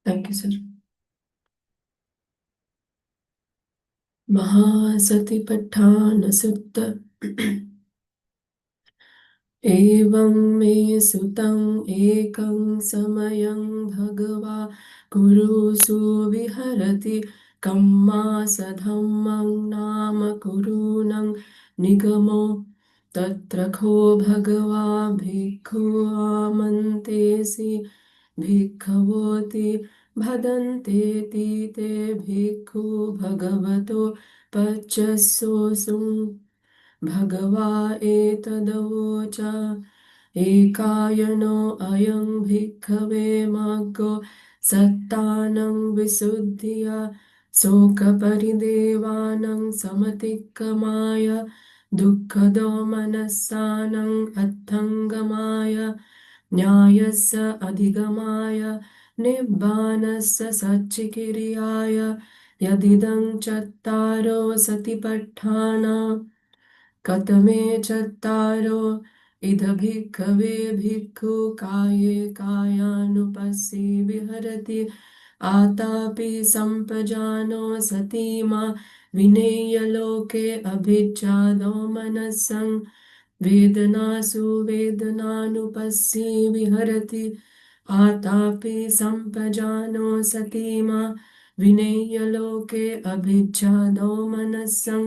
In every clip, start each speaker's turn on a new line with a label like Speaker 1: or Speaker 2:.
Speaker 1: Thank you सर। महासति पठान सुत एवं मे सुतं एकं समयं भगवा कुरुषु विहरति कम्मासधम्मं नाम कुरूनं निगमो तत्र खो भगवा भिक्खु आमन्तेसि भिक्खवोति भदन्तेति ते भिक्खु भगवतो पच्चसोऽसुं भगवा एतदवोच एकायनो अयं भिक्खवे मग्गो सत्तानं विशुद्धिया शोकपरिदेवानं समतिक्कमाय दुःखदो मनस्सानं अत्थङ्गमाय न्यायस्य अधिगमाय निब्बानस्य सच्चिकिर्याय यदिदं चत्तारो सतिपट्ठाना कतमे चत्तारो इद भिक्खवे भिक्खु काये कायानुपस्सी विहरति आतापि सम्पजानो सती मा विनेय लोके अभिज्जादो मनस्सं वेदनासु वेदनानुपस्सी विहरति आतापि सम्पजानो सती मा विनेय लोके अभिज्जादो मनस्सं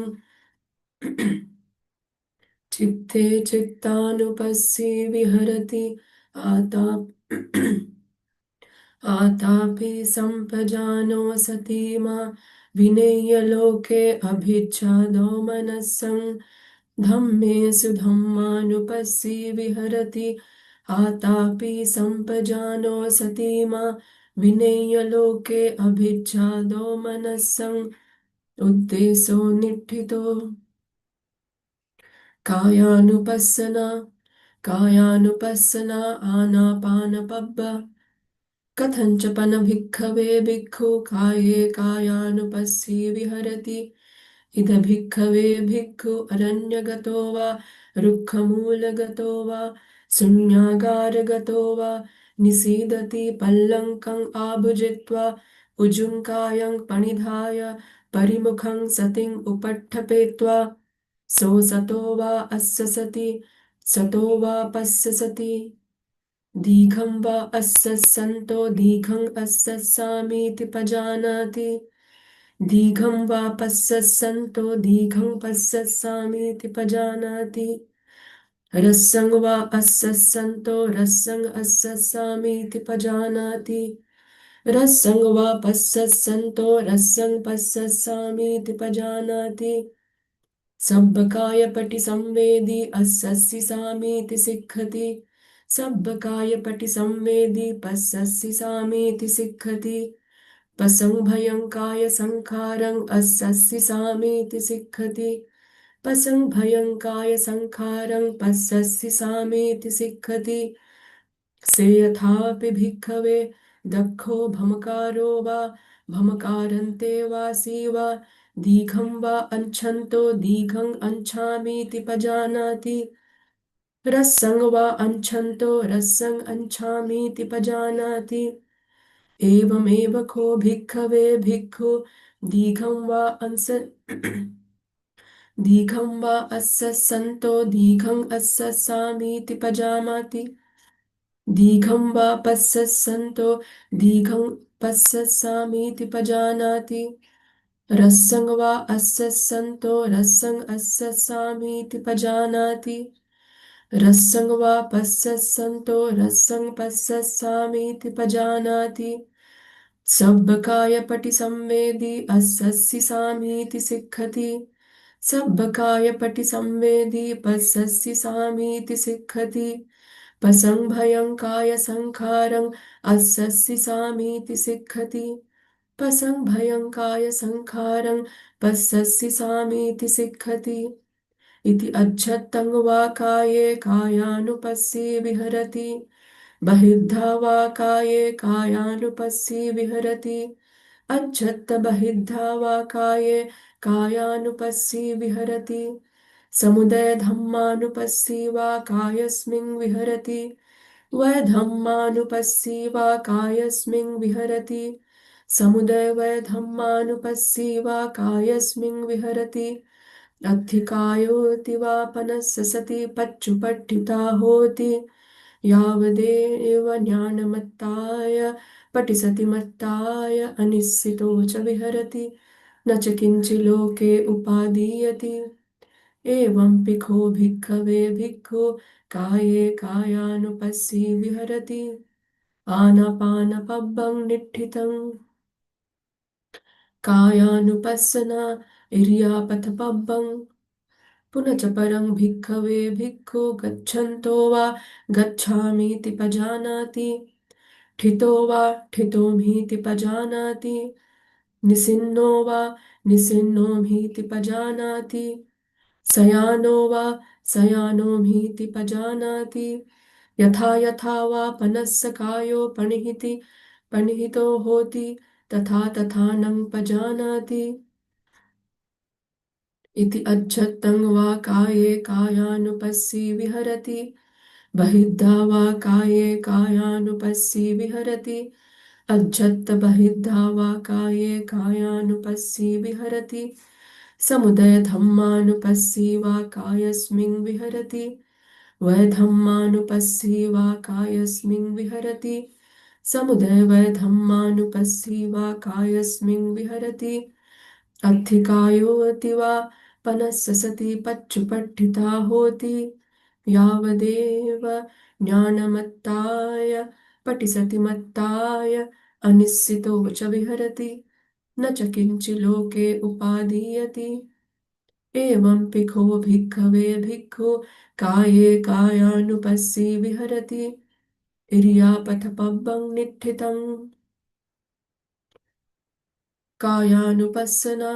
Speaker 1: चित्ते चित्तानुपस्सी विहरति आताप आतापि सम्पजानो सती मा विनेय लोके अभिज्जादो मनस्सं धम्मेषु धम्मानुपस्सी विहरति आतापि सम्पजानो सती मा विनेय लोके अभिज्जादो मनस्सं उद्देशो निठितो कायानुपस्सना कायानुपस्सना आनापानपब्ब कथञ्चपन भिक्खवे भिक्खु काये कायानुपस्सी विहरति इद भिक्खवे भिक्खु अरण्यगतो वा रुक्खमूलगतो वा शून्यागारगतो वा निसीदति पल्लङ्कम् आभुजित्वा उजुङ्कायं पणिधाय परिमुखं सतिम् उपट्ठपेत्वा सतो वा अस्य सति सतो वा पस्य सति दीघं वा अस्य सन्तो दीघं अस्य सामीति पजानाति दीघं वा पस्य सन्तो दीघं पस्य सामीति पजानाति रस्सं वा अस्य सन्तो रस्सं अस्य सामीति पजानाति रस्सं वा पस्य सन्तो रस्सं पस्य सामीति पजानाति सब्बकायपटि संवेदी अस्सि सामीति सिक्खति सब्बकायपटि संवेदी पस्सि सामीति सिक्खति पसंभयं काय संखारं अस्सि सामीति सिक्खति पसंभयं काय संखारं पस्सि सामीति सिक्खति से यथापि भिक्खवे दक्षो भमकारो वा भमकारन्ते वासी वा दीघं वा अंछन्तो दीघं अंछामीति पजानाति रस्सं वा अंछन्तो रस्सं अंछामीति पजानाति एवमेव को भिक्खवे भिक्खु दीघं वा अंस दीघं वा अस्य सन्तो दीघं अस्य सामीति पजानाति दीघं वा पस्य सन्तो दीघं पस्य सामीति पजानाति रस्सं वा अस्य सन्तो रस्सं अस्य सामीति पजानाति रस्सं वा पस्य सन्तो रस्सं पस्य सामीति पजानाति सब्बकायपटि संवेदी अस्सि सामीति सिक्खति सब्बकायपटि संवेदी पस्सि सामीति सिक्खति पसंभयं काय संखारं अस्सि सामीति सिक्खति पसंभयं काय संखारं पस्सि सामीति सिक्खति इति अज्झत्तं वा काये कायानुपस्सी विहरति बहिद्धा वा काये कायानुपस्सी विहरति अज्झत्त बहिद्धा वा काये कायानुपस्सी विहरति समुदय धम्मानुपस्सी वा कायस्मिन् विहरति वैधम्मानुपस्सीवा कायस्मिन् विहरति समुदय वैधम्मानुपस्सीवा कायस्मिन् विहरति अधिकायोऽति वा पनस्य सति पच्युपठिता होति यावदेव ज्ञानमत्ताय पठिसति मत्ताय अनिश्चितो च विहरति न च किञ्चिलोके उपादीयते एवं पिखो भिक्खवे भिक्खु काये कायानुपस्सी विहरति आनापानपब्बं निठ्ठितं कायानुपस्सना इर्यापथपब्बं पुनः च परं भिक्खवे भिक्खु गच्छन्तो वा गच्छामीति पजानाति ठितो वा ठितोमीति पजानाति निसिन्नो वा निसिन्नोमीति पजानाति सयानो वा सयानोमीति पजानाति यथा यथा वा पनस्य कायो पणिहितो होति तथा तथा नं पजानाति इति अज्झत्तं वा काये कायानुपस्सी विहरति बहिद्धा वा काये कायानुपस्सी विहरति अज्झत्त बहिद्धा वा काये कायानुपस्सी विहरति समुदय धम्मानुपस्सी वा कायस्मिन् विहरति वैधम्मानुपस्सी वा कायस्मिन् विहरति समुदय वैधम्मानुपस्सी वा कायस्मिन् विहरति अधिकायोऽति वा पनस्य सति पच्युपठिता होति यावदेव ज्ञानमत्ताय पठिसति मत्ताय अनिश्चितो च विहरति न च किञ्चिलोके उपादीयते एवं पिखो भिक्खवे भिक्खु काये कायानुपस्सी विहरति इर्यापथपब्बं निठ्ठितं कायानुपस्सना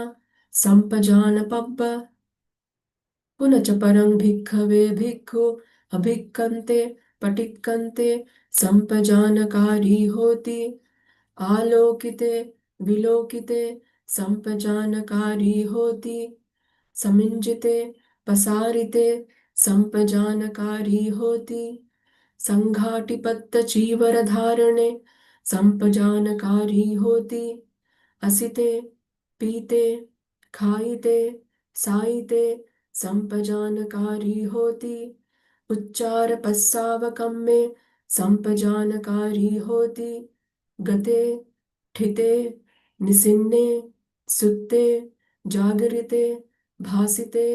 Speaker 1: सम्पजानपब्ब पुनः च परं भिक्खवे भिक्खु अभिक्खन्ते पटिक्कन्ते सम्पजानकारी होति आलोकिते विलोकिते सम्पजानकारी होति समिञ्जिते पसारिते सम्पजानकारी होति संघाटिपत्तचीवरधारणे सम्पजानकारी होति असिते पीते खाइते साइते सम्पजानकारी होति उच्चार पस्सावकं में सम्पजानकारी होति गते ठिते निसिन्ने सुत्ते जागरिते भासिते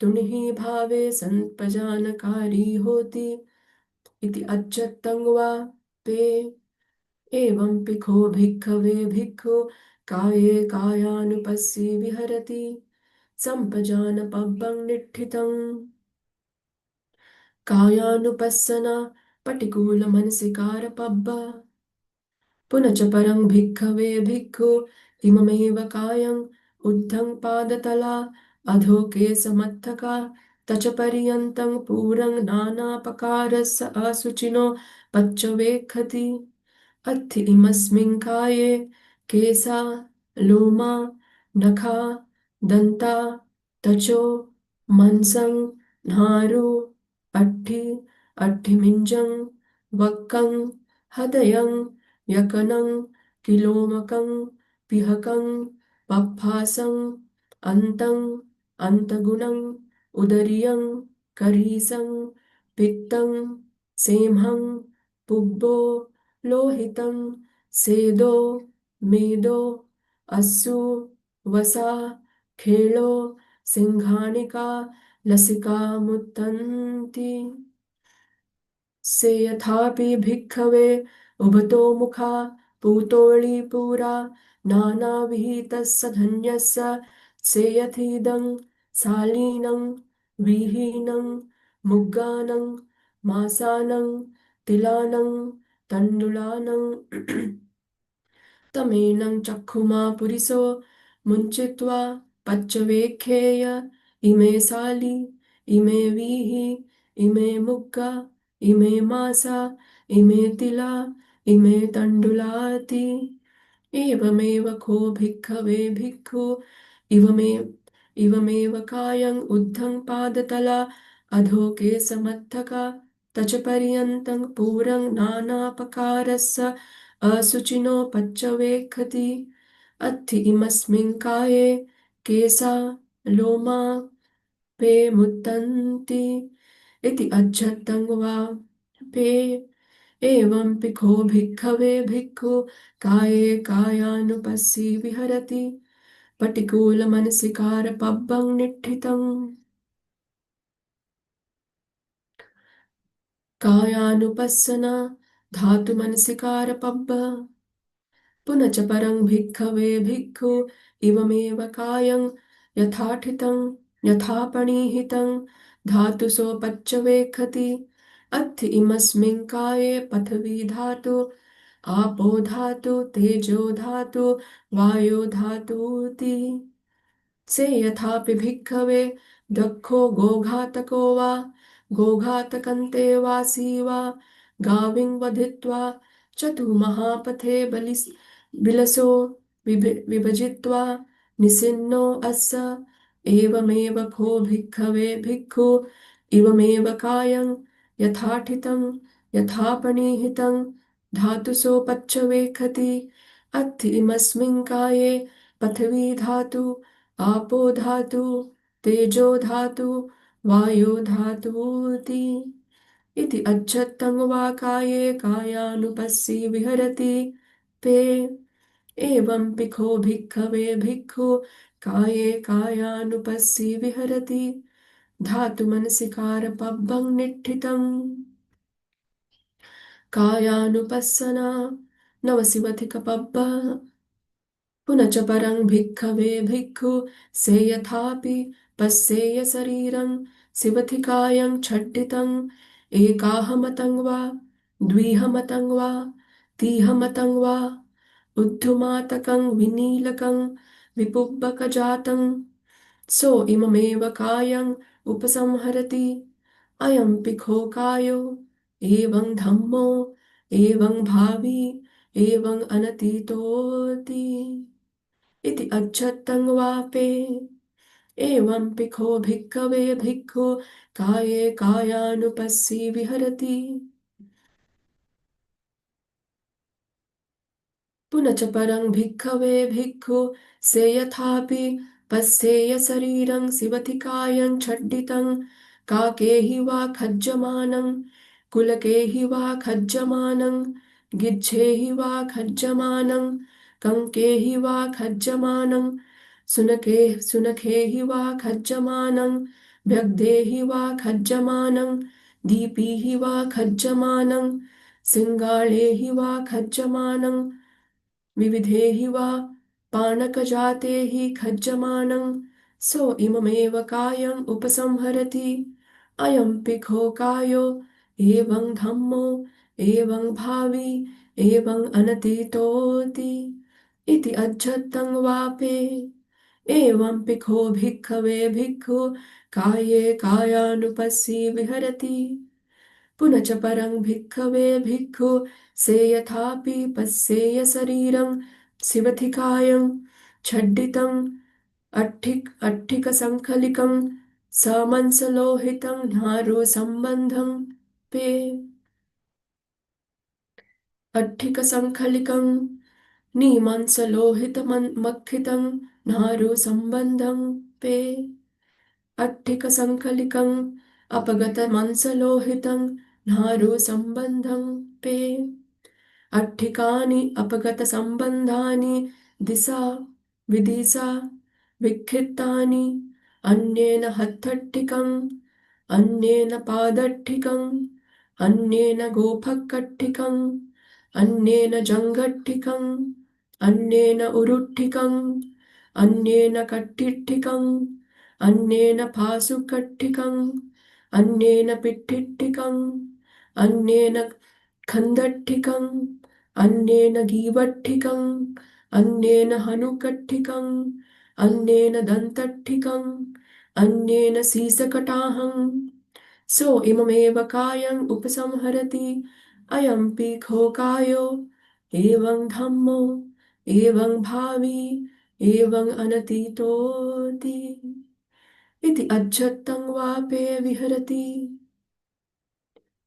Speaker 1: तुणिहि भावे सम्पजानकारी होति इति अच्चत्तं वा पे एवं पिखो भिक्खवे भिक्खु काये कायानुपस्सी विहरति सम्पजानपब्बं निठ्ठितं कायानुपस्सना पटिकूलमनसिकारपब्ब पुनः च परं भिक्खवे भिक्खु इममेव कायं उद्धं पादतला अधोके समत्थका तच पर्यन्तं पूरं नानापकारस्य असुचिनो पच्चवेक्षति अत्थि इमस्मिन् काये केसा लोमा नखा दन्ता तचो मंसं नारु अट्ठि अट्ठिमिञ्जं वक्कं हदयं यकनं किलोमकं पिहकं पप्फासं अन्तं अन्तगुणं उदरियं करीसं पित्तं सेमहं पुब्बो लोहितं सेदो मेदो अस्सु वसा खेलो सिंघानिका लसिका मुत्तन्ति से यथापि भिक्खवे उभतो मुखा पूतोळीपूरा नानाविहितस्य धन्यस्य सेयथीदं शालीनं विहीनं मुग्गानं मासानं तिलानं तण्डुलानं तमेनं चक्षुमा पुरिसो मुञ्चित्वा पच्चवेक्षेय इमे साली इमे वीहि इमे मुग्गा इमे मासा इमे तिला इमे तण्डुलाति एवमेव को भिक्खवे भिक्खु इवमेव कायं उद्धं पादतला अधोके समर्थका तच पर्यन्तं पूरं नानापकारस्य असुचिनो पच्चवेक्षति अत्थि इमस्मिन् काये केशा लोमा पे मुत्तन्ति इति अज्झत्तं वा पे एवं पिखो भिक्खवे भिक्खु काये कायानुपस्सी विहरति पटिकूलमनसिकारपब्बं निठ्ठितम् कायानुपस्सना धातुमनसिकारपब्ब पुनश्च परं भिक्खवे भिक्खु इवमेव कायं यथाठितं यथापणिहितं धातुसोपच्चवेक्षति अत्थ इमस्मिन् काये पृथिवी धातु आपो धातु तेजो धातु वायो धातुति से यथापि भिक्खवे दक्षो गोघातको वा गोघातकन्ते वासी वा गाविं वधित्वा चतुर्महापथे बिलसो विभजित्वा निसिन्नो अस्य एवमेव खो भिक्खवे भिक्खु इवमेव कायं यथाठितं यथापणिहितं धातुसोपच्चवेक्षति अत्थ इमस्मिन् काये पृथिवी धातु आपो धातु तेजो धातु वायो धातुति इति अज्झत्तं वा काये कायानुपस्सी विहरति पे एवं पिखो भिक्खवे भिक्खु काये कायानुपस्सी विहरति धातुमनसिकारपब्बं निठ्ठितम् कायानुपस्सना नवसिवधिकपब्ब पुनश्च परं भिक्खवे भिक्खु सेयथापि पस्येय शरीरं शिवथिकायं छड्डितं एकाहमतं वा द्विहमतं वा तिहमतं वा उद्धुमातकं विनीलकं विपुब्बकजातं सो इममेव कायं उपसंहरति अयं पिखो कायो एवं धम्मो एवं भावी एवं अनतीतोति इति अज्झत्तं वापे एवं पिखो भिक्खवे भिक्खु काये कायानुपस्सी विहरति पुनश्च परं भिक्खवे भिक्खु सेयथापि पस्येय शरीरं शिवथिकायं छड्डितं काके हि वा खज्जमानं कुलके हि वा खज्जमानं गिज्झे हि वा खज्जमानं कंके हि वा खज्जमानं सुनखे हि वा खज्जमानं व्यग्धे हि वा खज्जमानं दीपि हि वा खज्जमानं सिंगाळे हि वा खज्जमानं विविधे हि वा पाणकजाते हि खज्जमानं सो इममेव कायम् उपसंहरति अयं पिखो कायो एवं धम्मो एवं भावी एवं अनतीतोति इति अज्झत्तं वापे एवं पिखो भिक्खवे भिक्खु काये कायानुपस्सी विहरति पुनश्च परं भिक्खवे भिक्खु सेयथापि पस्येय शरीरं शिवथिकायं छड्डितं अट्ठिकसङ्खलिकं समंसलोहितं नारुसम्बन्धं पे अट्ठिकसङ्खलिकं निमंसलोहितमखितं नारुसम्बन्धं पे अट्ठिकसङ्खलिकम् अपगतमंसलोहितं नारुसम्बन्धं पे अट्ठिकानि अपगतसम्बन्धानि दिशा विदिशा विक्षिप्तानि अन्येन हस्तट्ठिकम् अन्येन पादट्ठिकम् अन्येन गोफकट्ठिकम् अन्येन जङ्घट्ठिकम् अन्येन उरुट्ठिकम् अन्येन कट्टिट्ठिकम् अन्येन पाशुकट्ठिकम् अन्येन पिट्ठिट्ठिकम् अन्येन खन्दट्ठिकम् अन्येन गीवट्ठिकम् अन्येन हनुकट्ठिकम् अन्येन दन्तट्ठिकम् अन्येन सीसकटाहम् सो इममेव कायम् उपसंहरति अयं पिखो कायो एवं धम्मो एवं भावी एवं अनतीतोति इति अज्झत्तं वापे विहरति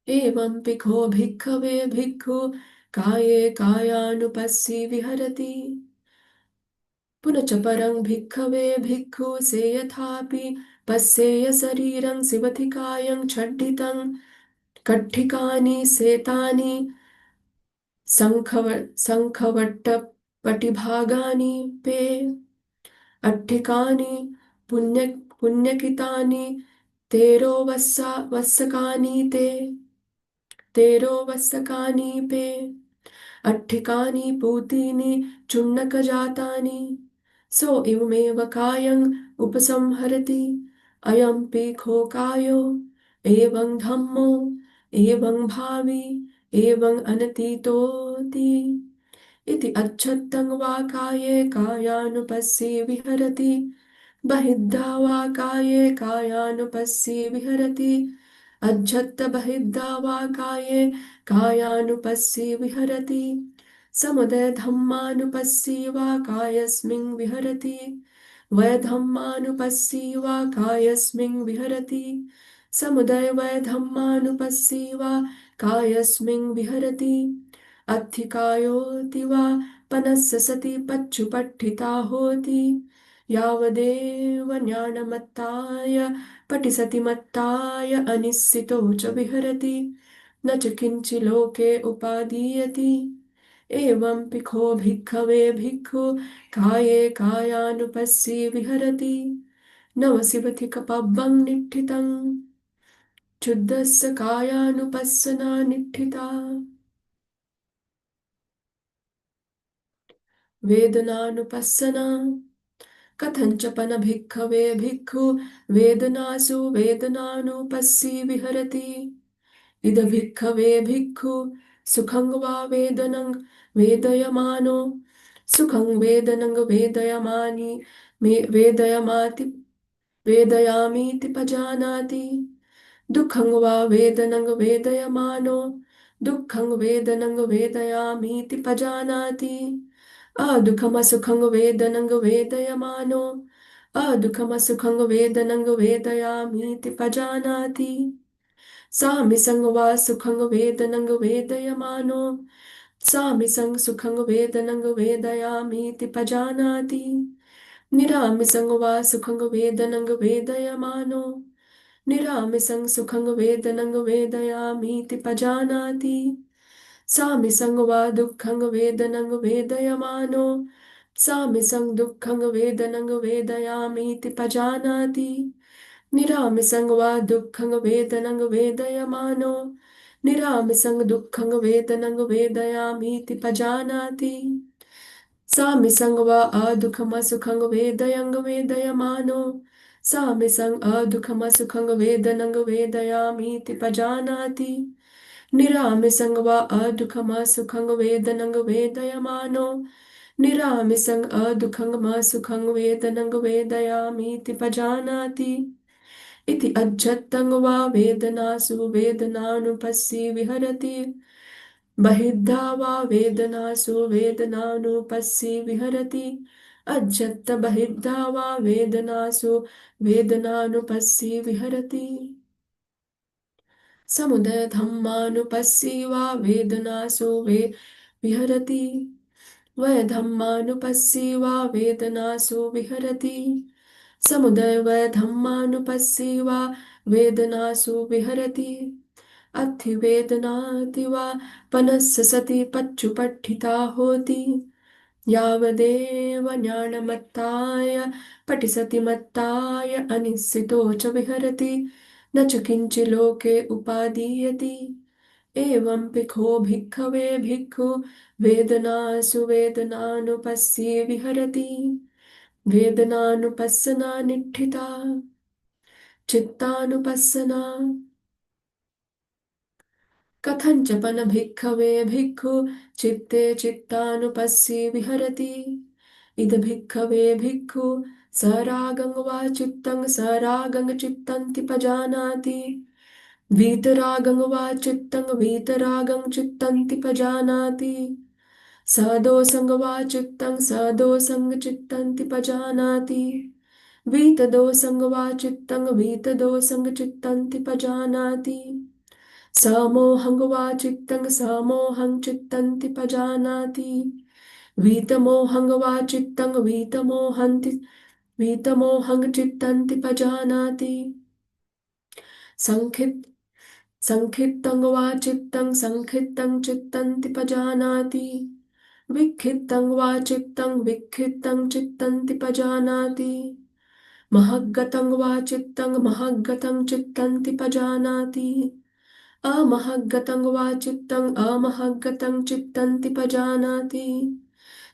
Speaker 1: एवं पिखो भिक्खवे भिक्खु काये कायानुपस्सी विहरति पुनश्च परं भिक्खवे भिक्खु सेयथापि पश्येय शरीरं शिवति कायं छड्डितं कट्ठिकानि सेतानि शङ्खवट्टपटिभागानि पे अट्ठिकानि पुण्य पुण्यकितानि वस्सकानि तेरो वस्सकानि पे अट्ठिकानि पूतीनि चुण्णकजातानि सो इममेव कायं उपसंहरति अयं पीखो कायो एवं धम्मो एवं भावी एवं अनतीतोति इति अच्छत्तं वा काये कायानुपस्सी विहरति बहिद्धा वा काये कायानुपस्सी विहरति अज्झत्त बहिद्धा वा काये कायानुपस्सी विहरति समुदय धम्मानुपस्सी वा कायस्मिन् विहरति वै धम्मानुपस्सी वा कायस्मिन् विहरति समुदय वै धम्मानुपस्सी वा कायस्मिन् विहरति अत्थिकायोऽति वा पनस्य सति पच्छुपट्ठिता होति यावदेव ज्ञानमत्ताय पठिसति मत्ताय अनिश्चितो च विहरति न च किञ्चि लोके उपादीयति एवं पिखो भिक्खवे भिक्खु काये कायानुपस्सी विहरति नवशिवति कपब्बं निठ्ठितं शुद्धस्य कायानुपस्सना निठ्ठिता वेदनानुपस्सना कथञ्चपन भिक्खवे भिक्खु वेदनासु वेदनानुपस्सी विहरति इद भिक्खवे भिक्खु सुखं वा वेदनं वेदयमानो सुखं वेदनं वेदयमानि वेदयमाति वेदयामीति पजानाति दुःखं वा वेदनं वेदयमानो दुःखं वेदनं वेदयामीति पजानाति अदुःखमसुखं वेदनं वेदयमानो अदुःखमसुखं वेदनं वेदयामीति पजानाति सामिसं वा सुखं वेदनं वेदयमानो सामिसं सुखं वेदनं वेदयामीति पजानाति निरामिसं वा सुखं वेदनं वेदयमानो निरामिसं सुखं वेदनं वेदयामीति पजानाति सामिसं वा दुःखं वेदनं वेदयमानो सामिसं दुःखं वेदनं वेदयामीति पजानाति निरामिसं वा दुःखं वेदनं वेदयमानो निरामिसं दुःखं वेदनं वेदयामीति पजानाति सामिसं वा अदुःखमसुखं वेदयं वेदयमानो सामिसं अदुःखमसुखं वेदनं वेदयामीति पजानाति निरामिसं वा अदुःखमसुखं वेदनं वेदयमानो निरामिसं अदुःखमसुखं वेदनं वेदयामीति पजानाति इति अज्झत्तं वा वेदनासु वेदनानुपस्सी विहरति बहिद्धा वा वेदनासु वेदनानुपस्सी विहरति अज्झत्त बहिद्धा वा वेदनासु वेदनानुपस्सी विहरति समुदय धम्मानुपस्सी वा वेदनासु विहरति वै धम्मानुपस्सी वा वेदनासु विहरति समुदय वै धम्मानुपस्सी वा वेदनासु विहरति अत्थिवेदनाति वा पनस्य सति पच्छुपट्ठिता होति यावदेव ज्ञानमत्ताय पठिसति मत्ताय अनिश्चितो च विहरति न च किञ्चि लोके उपादीयति एवं पिखो भिक्खवे भिक्खु वेदनासु वेदनानुपस्सी विहरति वेदनानुपस्सना निठ्ठिता चित्तानुपस्सना कथञ्चपन भिक्खवे भिक्खु चित्ते चित्तानुपस्सी विहरति इद भिक्खवे भिक्खु सरागं वा चित्तं सरागं चित्तन्ति पजानाति वीतरागं वा चित्तं वीतरागं चित्तन्ति पजानाति सदोषं वा चित्तं सदोषं चित्तन्ति पजानाति वीतदोषं वा चित्तं वीतदोषं चित्तन्ति पजानाति समोहं वा चित्तं समोहं चित्तन्ति पजानाति वीतमोहं वा चित्तं वीतमोहं चित्तन्ति पजानाति संखित् संखित्तं वा चित्तं संखित्तं चित्तन्ति पजानाति विक्षिप्तं वा चित्तं विक्षिप्तं चित्तन्ति पजानाति महग्गतं वा चित्तं महग्गतं चित्तन्ति पजानाति अमहग्गतं वा चित्तं अमहग्गतं चित्तन्ति पजानाति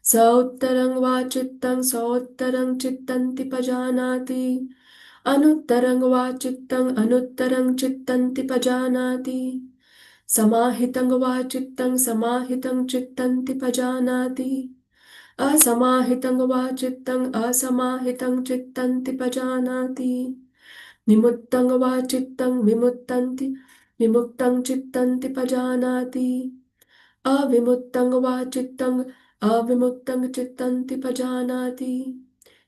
Speaker 1: सौत्तरं वा चित्तं सौत्तरं चित्तन्ति पजानाति अनुत्तरं वा चित्तं अनुत्तरं चित्तन्ति पजानाति समाहितं वा चित्तं समाहितं चित्तन्ति पजानाति असमाहितं वा चित्तं असमाहितं चित्तन्ति पजानाति निमुत्तं वा चित्तं विमुक्तं चित्तन्ति पजानाति अविमुक्तं वा चित्तं अविमुक्तं चित्तन्ति पजानाति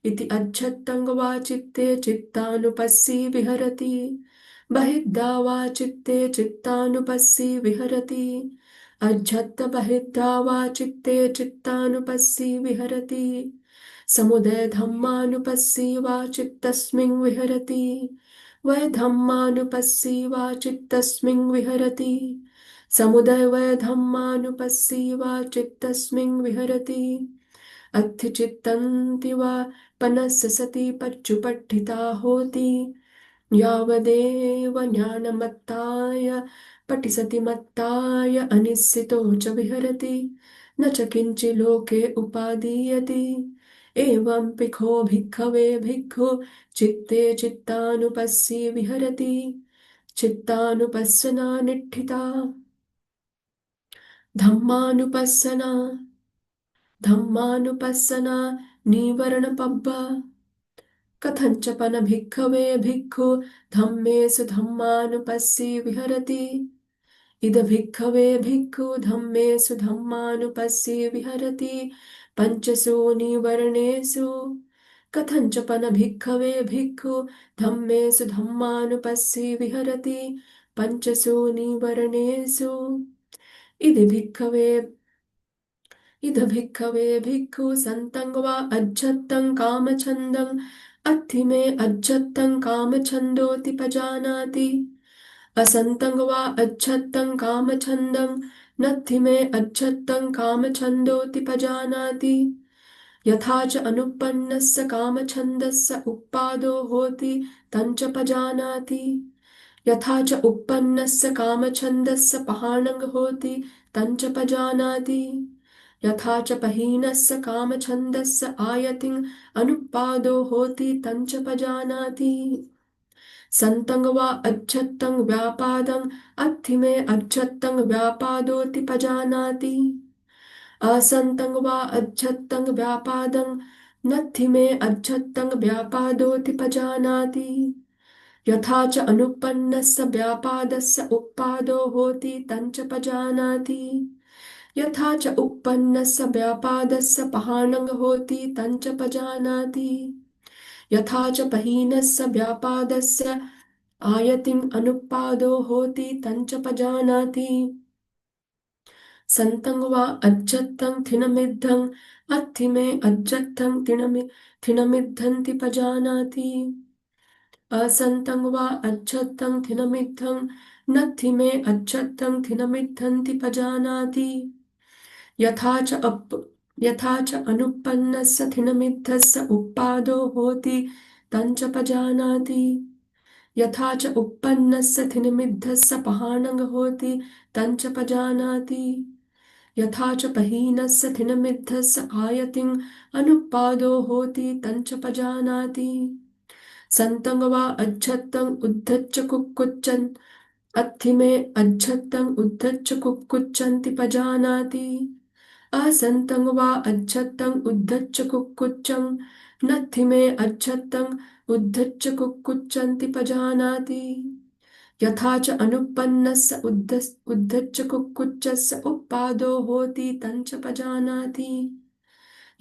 Speaker 1: इति अज्झत्तं वा चित्ते चित्तानुपस्सी विहरति बहिद्धा वा चित्ते चित्तानुपस्सी विहरति अज्झत्त बहिद्धा वा चित्ते चित्तानुपस्सी विहरति समुदय धम्मानुपस्सी वा चित्तस्मिन् विहरति वै धम्मानुपस्सी वा चित्तस्मिन् विहरति समुदय वै धम्मानुपस्सी वा चित्तस्मिन् विहरति अत्थि चित्तन्ति वा पनस्य सति पच्चुपट्ठिता होति यावदेव ज्ञानमत्ताय पठिसति मत्ताय अनिश्चितो च विहरति न च किञ्चि लोके उपादीयते एवं पिखो भिक्खवे भिक्खु चित्ते चित्तानुपस्सी विहरति चित्तानुपස්සना निठिता धम्मानुपස්සना धम्मानुपස්සना निवरणपब्ब कथञ्चपन भिक्खवे भिक्खु धम्मेषु धम्मानुपस्सी विहरति इद भिक्खवे भिक्खु धम्मेषु धम्मानुपस्सी विहरति पञ्चसु निवर्णेषु कथञ्चपन भिक्खवे भिक्खु धम्मेषु धम्मानुपस्सी विहरति पञ्चसु निवर्णेषु इति भिक्खवे भिक्खु सन्तं वा अज्झत्तं कामछन्दं अत्थि मे अज्झत्तं कामछन्दोति पजानाति असन्तं वा अज्झत्तं कामछन्दं नत्थि मे अज्झत्तं कामछन्दोति पजानाति यथा च अनुपन्नस्य कामछन्दस्य उप्पादो होति तं च पजानाति यथा च उपन्नस्य कामछन्दस्य पहाणं होति तं च पजानाति यथा च पहीनस्य कामछन्दस्य आयतिं अनुपादो होति तं च पजानाति सन्तं वा अज्झत्तं व्यापादं अत्थि मे अज्झत्तं व्यापादोति पजानाति असन्तं वा अज्झत्तं व्यापादं नत्थि मे अज्झत्तं व्यापादोति पजानाति यथा च अनुपन्नस्य व्यापादस्य उप्पादो होति तं च पजानाति यथा च उपन्नस्य व्यापादस्य पहाणं होति तं च पजानाति यथा च पहीनस्य व्यापादस्य आयतिं अनुपादो होति तं च पजानाति सन्तं वा अज्झत्तं थिनमिद्धं अत्थि मे अज्झत्तं थिनमिद्धन्ति पजानाति असन्तं वा अज्झत्तं थिनमिद्धं नत्थि मे अज्झत्तं थिनमिद्धन्ति पजानाति यथा च अनुपन्नस्य थिनमिद्धस्य उप्पादो होति तं च पजानाति यथा च उपन्नस्य थिनमिद्धस्य पहाणं होति तं च पजानाति यथा च पहीनस्य थिनमिद्धस्य आयतिं अनुपादो होति तं च पजानाति सन्तं वा अज्झत्तं उद्धच्च कुक्कुच्चन् अत्थि मे अज्झत्तं उद्धच्च कुक्कुच्चन्ति पजानाति असन्तं वा अज्झत्तं उद्धच्च कुक्कुच्चं नत्थि मे अज्झत्तं उद्धच्च कुक्कुच्चन्ति पजानाति यथा च अनुपन्नस्य उद्धच्च कुक्कुच्चस्य उप्पादो होति तं च पजानाति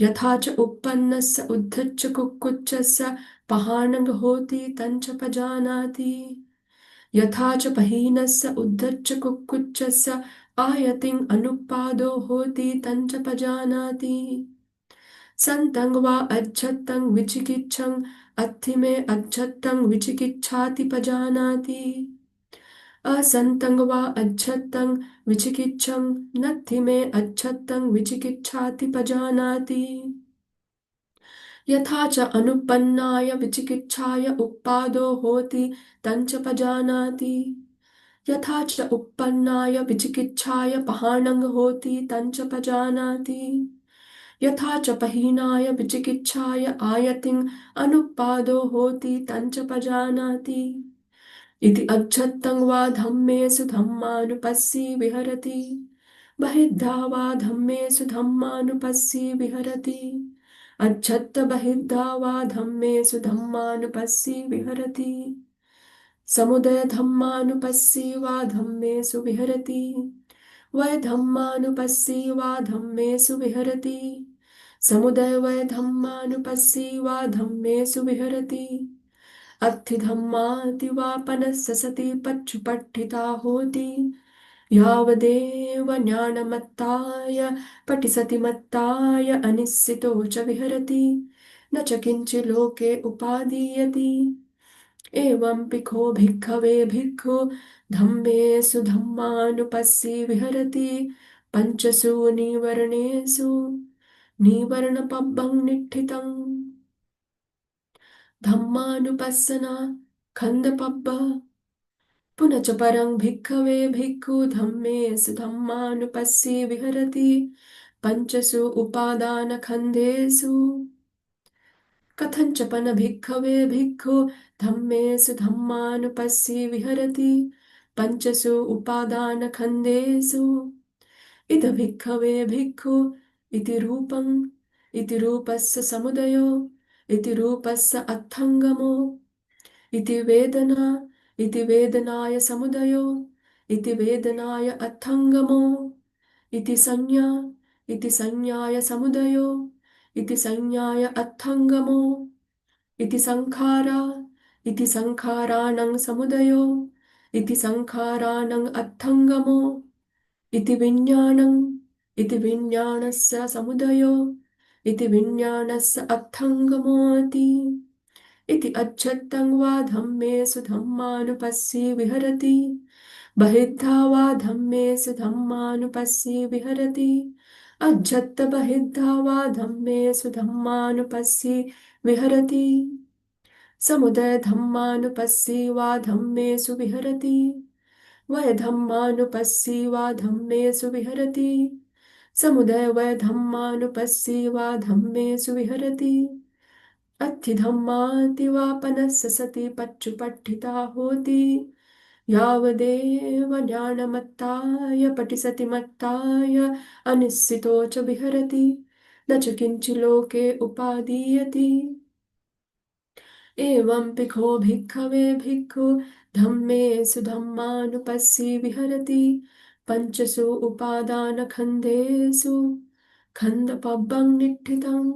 Speaker 1: यथा च उपन्नस्य उद्धच्च कुक्कुच्चस्य पहाणं होति तं च पजानाति यथा च पहीनस्य उद्धच्च कुक्कुच्चस्य आयतिं अनुपादो होति तञ्च पजानाति सन्तं वा अज्झत्तं विचिकित्सं अत्थिमे अज्झत्तं विचिकिच्छाति पजानाति असन्तं वा अज्झत्तं विचिकित्सं नत्थिमे अज्झत्तं विचिकिच्छाति पजानाति यथा च अनुपन्नाय विचिकित्साय उपादो होति तञ्च पजानाति यथा च uppannāya विचिकित्साय पहाणं होति तञ्च पजानाति यथा च पहीनाय विचिकित्साय आयतिं अनुपादो होति तञ्च पजानाति इति अज्झत्तं वा धम्मेषु धम्मानुपस्सी विहरति बहिद्धा वा धम्मेषु धम्मानुपस्सी विहरति अज्झत्त बहिद्धा वा धम्मेषु धम्मानुपस्सी विहरति समुदय धम्मानुपस्सी वा धम्मेषु विहरति वै धम्मानुपस्सी वा धम्मेषु विहरति समुदय वै धम्मानुपस्सी वा धम्मेषु विहरति अत्थि धम्माति वा पनस्य सति पच्छुपट्ठिता होति यावदेव ज्ञानमत्ताय पठिसति मत्ताय अनिश्चितो च विहरति न च किञ्चि लोके उपादीयति एवं पिखो भिक्खवे भिक्खु धम्मेषु धम्मानुपस्सी विहरति पञ्चसु निवर्णेषु निवर्णपब्बं निठ्ठितम् धम्मानुपस्सना खन्दपब्ब पुनः च परं भिक्खवे भिक्खु धम्मेषु धम्मानुपस्सी विहरति पञ्चसु उपादानखण्डेषु कथञ्चपन भिक्खवे भिक्खु धम्मेषु धम्मानुपस्सी विहरति पञ्चसु उपादानखण्डेषु इद भिक्खवे भिक्खु इति रूपम् इति रूपस्य समुदयो इति रूपस्य अर्थङ्गमो इति वेदना इति वेदनाय समुदयो इति वेदनाय अर्थङ्गमो इति संज्ञा इति संज्ञाय समुदयो इति संज्ञाय अर्थङ्गमो इति संखारा इति संखाराणं समुदयो इति संखाराणं अर्थङ्गमो इति विज्ञानम् इति विज्ञानस्य समुदयो इति विज्ञानस्य अर्थङ्गमोऽति इति अज्झत्तं वा धम्मेषु धम्मानुपस्सी विहरति बहिद्धा वा धम्मेषु धम्मानुपस्सी विहरति अज्झत्त बहिद्धा वा धम्मेषु धम्मानुपस्सी विहरति समुदय धम्मानुपस्सी वा धम्मेषु विहरति वै धम्मानुपस्सी वा धम्मेषु विहरति समुदय वै धम्मानुपस्सी वा धम्मेषु विहरति अत्थि धम्माति वा पनस्य सति पच्छुपट्ठिता होति यावदेव ज्ञानमत्ताय पठिसति मत्ताय अनिश्चितो च विहरति न च किञ्चि लोके उपादीयति एवं पिखो भिक्खवे भिक्खु धम्मेषु धम्मानुपस्सी विहरति पञ्चसु उपादानखण्डेषु खण्डपब्बं निठ्ठितम्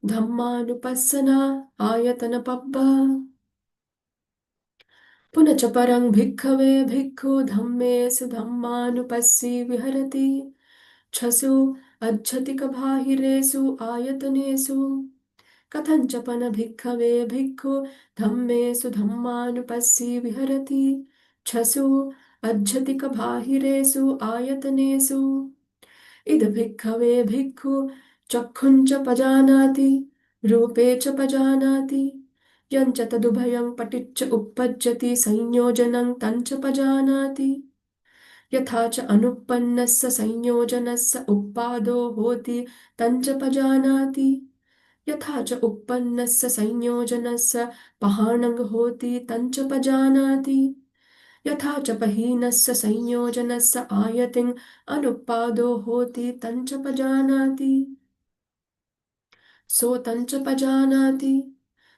Speaker 1: धम्मानुपस्सना आयतनपब्ब पुनः च परं भिक्खवे भिक्खु धम्मेषु धम्मानुपस्सी विहरति छसु अज्झतिकबाहिरेषु आयतनेषु कथञ्चपन भिक्खवे भिक्खु धम्मेषु धम्मानुपस्सी विहरति छसु अज्झतिकबाहिरेषु आयतनेषु इद भिक्खवे भिक्खु चक्षुञ्च पजानाति रूपे च पजानाति यञ्च तदुभयं पटिच्च uppajjati संयोजनं तञ्च पजानाति यथा च अनुपन्नस्य संयोजनस्य उपादो होति तञ्च पजानाति यथा च uppannस्य संयोजनस्य पहाणं होति तञ्च पजानाति यथा च पहीनस्य संयोजनस्य आयतिं अनुपादो होति तञ्च पजानाति सो तञ्च पजानाति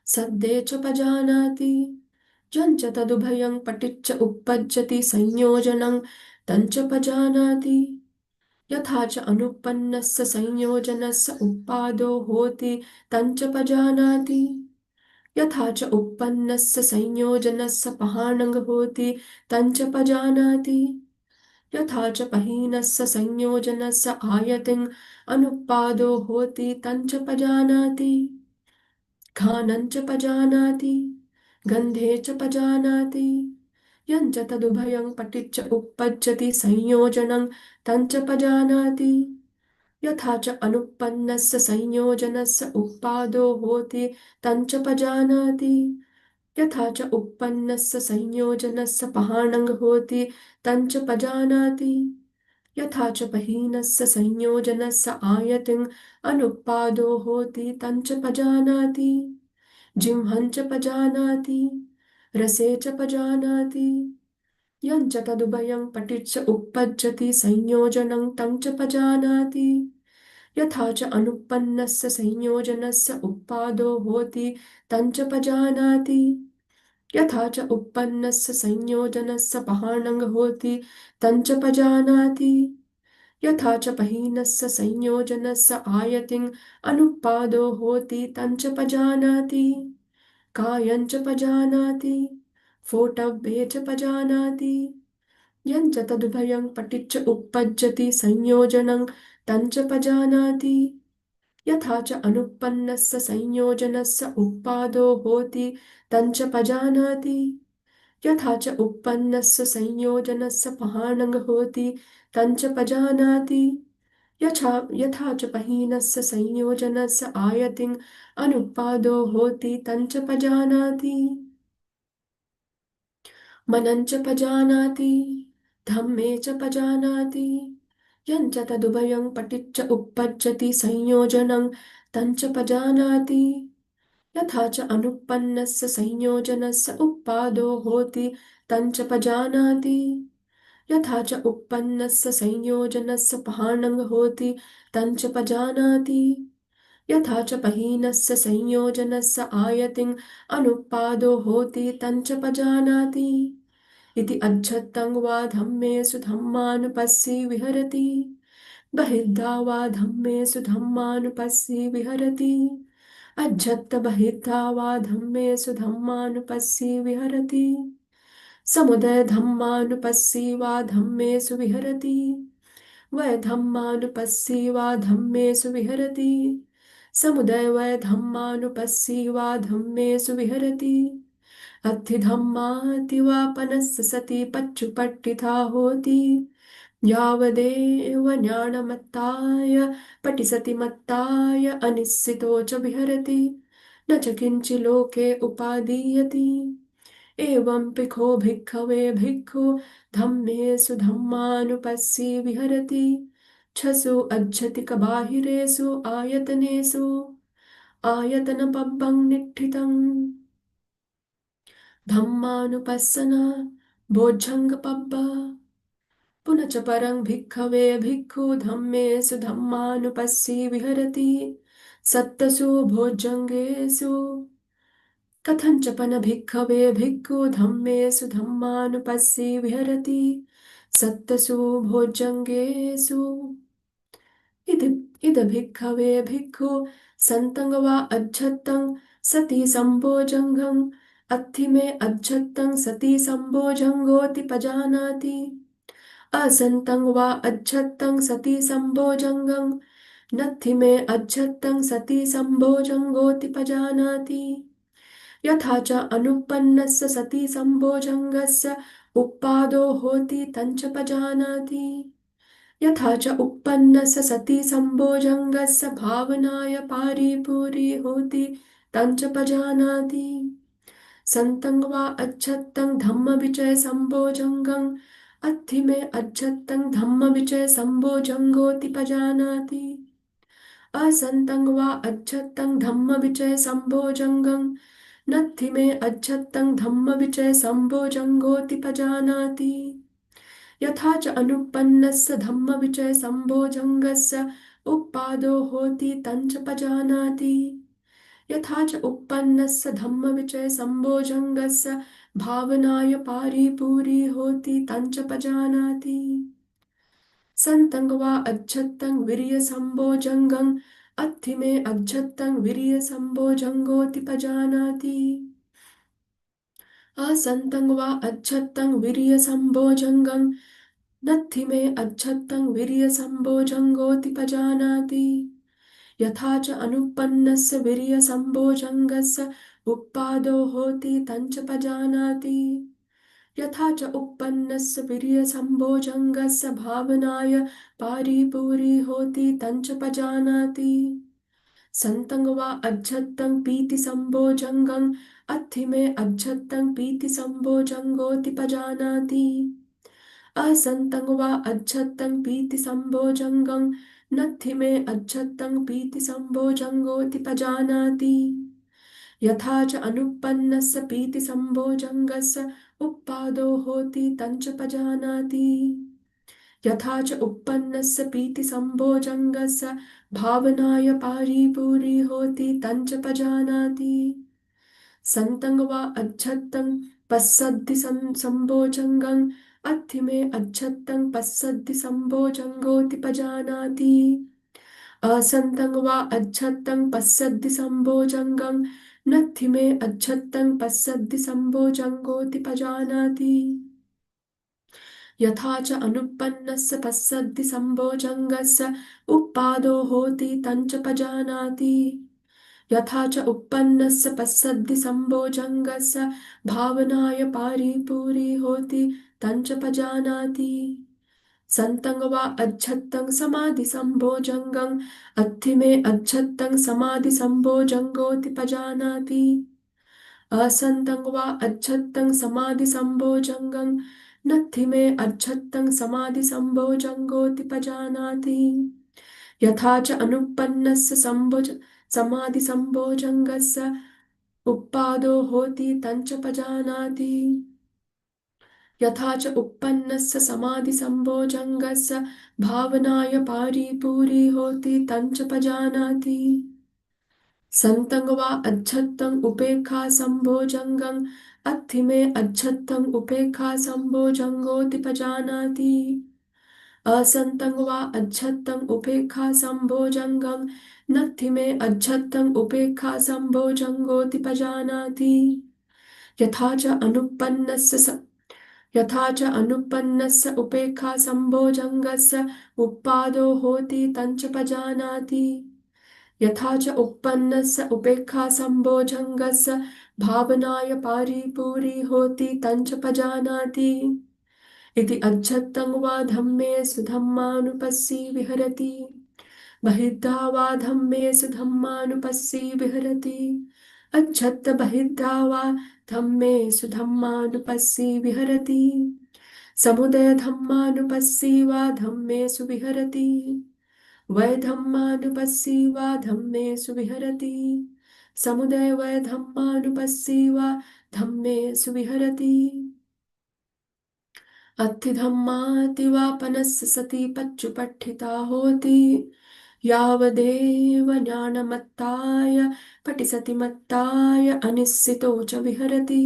Speaker 1: सद्दे च पजानाति यञ्च तदुभयं पटिच्च uppajjati संयोजनं तञ्च पजानाति यथा च अनुपन्नस्य संयोजनस्य उपादो होति तञ्च पजानाति यथा च उत्पन्नस्य संयोजनस्य पहाणङ् भवति तञ्च पजानाति। यथा च पहीनस्य संयोजनस्य आयतिङ् अनुत्पादो होति तञ्च पजानाति। खानं च पजानाति, गन्धे च पजानाति। यञ्च तदुभयं पटिच्च उपपज्यति संयोजनं तञ्च पजानाति। यथा च अनुत्पन्नस्य संयोजनस्य उत्पादो होति तञ्च पजानाति। यथा च उत्पन्नस्य संयोजनस्य पहाणं होति तञ्च पजानाति। यथा च पहीनस्य संयोजनस्य आयतिं अनुत्पादो होति तञ्च पजानाति। जिह्वं च पजानाति, रसे च पजानाति। यञ्च तदुभयं पटिच्च उपपज्यति संयोजनं तं च पजानाति। यथा च अनुत्पन्नस्य संयोजनस्य उत्पादो होति तं च पजानाति। यथा च उत्पन्नस्य संयोजनस्य पहाणं होति तं च पजानाति। यथा च पहीनस्य संयोजनस्य आयतिं अनुत्पादो होति तं च पजानाति। कायं च पजानाति, फोटव्ये च पजानाति। यञ्च तदुभयं पटिच्च उपपज्यति संयोजनं तं च पजानाति। यथा च अनुत्पन्नस्य संयोजनस्य उत्पादो होति तं च पजानाति। यथा च उत्पन्नस्य संयोजनस्य पहाणं होति तं च पजानाति। यथा च पहीनस्य संयोजनस्य आयतिं अनुत्पादो होति तं च पजानाति। मनञ्च पजानाति, धम्मे च पजानाति। यञ्च तदुभयं पटिच्च उपपज्यति संयोजनं तञ्च पजानाति। यथा च अनुत्पन्नस्य संयोजनस्य उत्पादो होति तञ्च पजानाति। यथा च उत्पन्नस्य संयोजनस्य पहाणं होति तञ्च पजानाति। यथा च पहीनस्य संयोजनस्य आयतिं अनुत्पादो होति तञ्च पजानाति। इति अज्झत्तं वा धम्मेषु धम्मानुपस्सी विहरति। बहिर्धा वा धम्मेषु धम्मानुपस्सी विहरति। अज्झत्त बहिर्धा वा धम्मेषु धम्मानुपस्सी विहरति। समुदय धम्मानुपस्सी वा धम्मेषु विहरति। वै धम्मानुपस्सी वा धम्मेषु विहरति। समुदय वै धम्मानुपस्सी वा धम्मेषु विहरति। अत्थि धम्मातिवापनस्य सति पच्चुपट्टिथा होति। यावदेव ज्ञानमत्ताय पटिसति मत्ताय अनिश्चितो च विहरति। न च किञ्चि लोके उपादीयति। एवं पिखो भिक्खवे भिक्खु धम्मेषु धम्मानुपस्सी विहरति। छसु अज्झति कबाहिरेषु आयतनेषु आयतनपब्बं निठ्ठितम्। धम्मानुपस्सना बोझङ्गपब्ब। पुनः च परं भिक्खवे भिक्खु धम्मेषु धम्मानुपस्सी विहरति। सत्तसु भोजङ्गेषु कथञ्च भिक्खवे भिक्खु धम्मेषु धम्मानुपस्सी विहरति। सत्तसु भोजङ्गेषु इति इद भिक्खवे भिक्खु सन्तं वा अज्झत्तं सति सम्भोजङ्गम्। अत्थि मे अज्झत्तं सति सम्भोजङ्गोति पजानाति। असन्तं वा अज्झत्तं सति सम्भोजङ्गम्। नत्थि मे अज्झत्तं सति सम्भोजङ्गोति पजानाति। यथा च अनुत्पन्नस्य सति सम्भोजङ्गस्य उत्पादो होति तञ्च पजानाति। यथा च उत्पन्नस्य सति सम्भोजङ्गस्य भावनाय पारिपूरी होति तञ्च पजानाति। सन्तं वा अज्झत्तं धम्मविचय सम्भोजङ्गम्। अत्थि मे अज्झत्तं धम्मविचय सम्भोजङ्गोति पजानाति। असन्तं वा अज्झत्तं धम्मविचय सम्भोजङ्गम्। नत्थि मे अज्झत्तं धम्मविचय सम्भोजङ्गोति पजानाति। यथा च अनुत्पन्नस्य धम्मविचय सम्भोजङ्गस्य उत्पादो होति तञ्च पजानाति। यथा च उत्पन्नस्य धम्मविचय सम्भोजङ्गस्य भावनाय पारिपूरी होति तञ्च पजानाति। सन्तं वा अज्झत्तं वीर्यसम्भोजङ्गम्। अत्थि मे अज्झत्तं वीर्यसम्भोजङ्गोऽतिपजानाति असन्तं वा अज्झत्तं वीर्यसम्भोजङ्गं नत्थि मे अज्झत्तं वीर्यसम्भोजङ्गोऽतिपजानाति यथा च अनुपन्नस्य वीर्यसम्भोजङ्गस्य उप्पादो होति तञ्च पजानाति यथा च उपन्नस्य वीर्यसम्भोजङ्गस्य भावनाय पारिपूरी होति तञ्च पजानाति सन्तं वा अज्झत्तं पीति सम्भोजङ्गं अत्थि मे अज्झत्तं पीति सम्भोजङ्गोति पजानाति असन्तं वा अज्झत्तं पीति सम्भोजङ्गं नत्थि मे अज्झत्तं पीति सम्भोजङ्गोति पजानाति यथा च अनुपन्नस्य पीति सम्भोजङ्गस्य उप्पादो होति तञ्च पजानाति यथा च उपन्नस्य पीति सम्भोजङ्गस्य भावनाय पारिपूरी होति तञ्च पजानाति सन्तं वा अज्झत्तं पश्यद्दि सम्भोजङ्गं अत्थि मे अज्झत्तं पश्यद्दि सम्भोजङ्गोति पजानाति असन्तं वा अज्झत्तं पश्यद्दि सम्भोजङ्गं नत्थि मे अज्झत्तं पश्यद्दि सम्भोजङ्गोति पजानाति यथा च अनुपन्नस्य पश्यद्दि सम्भोजङ्गस्य उप्पादो होति तञ्च पजानाति यथा च उपन्नस्य पश्यद्दि सम्भोजङ्गस्य भावनाय पारिपूरी होति तञ्च पजानाति सन्तं वा अज्झत्तं समाधिसम्भोजङ्गं अत्थि मे अज्झत्तं समाधिसम्भोजङ्गोति पजानाति असन्तं वा अज्झत्तं समाधिसम्भोजङ्गं नत्थि मे अज्झत्तं समाधिसम्भोजङ्गोति पजानाति यथा च अनुपन्नस्य समाधिसम्भोजङ्गस्य उप्पादो होति तञ्च पजानाति यथा च उपन्नस्य समाधिसम्भोजङ्गस्य भावनाय पारिपूरी होति तञ्च पजानाति सन्तं वा अज्झत्तं उपेक्षा सम्भोजङ्गं अत्थि मे अज्झत्तं उपेक्षा सम्भोजङ्गोति पजानाति असन्तं वा अज्झत्तं उपेक्षा सम्भोजङ्गं नत्थि मे अज्झत्तं उपेक्षा सम्भोजङ्गोति पजानाति यथा च अनुपन्नस्य यथा च अनुपन्नस्य उपेक्षा सम्भोजङ्गस्य उप्पादो होति तञ्च पजानाति यथा च उपन्नस्य उपेक्षा सम्भोजङ्गस्य भावनाय पारिपूरी होति तञ्च पजानाति इति अज्झत्तं वा धम्मेषु धम्मानुपस्सी विहरति बहिद्धा वा धम्मेषु धम्मानुपस्सी विहरति अज्झत्त बहिद्धा वा धम्मेषु धम्मानुपस्सी विहरति समुदय धम्मानुपस्सी वा धम्मेषु विहरति वै धम्मानुपस्सी वा धम्मेषु विहरति समुदय वै धम्मानुपस्सी वा धम्मेषु विहरति अत्थि धम्मातिवापनस्य सति पच्चुपठिता होति यावदेव ज्ञानमत्ताय पठिसति मत्ताय अनिश्चितो च विहरति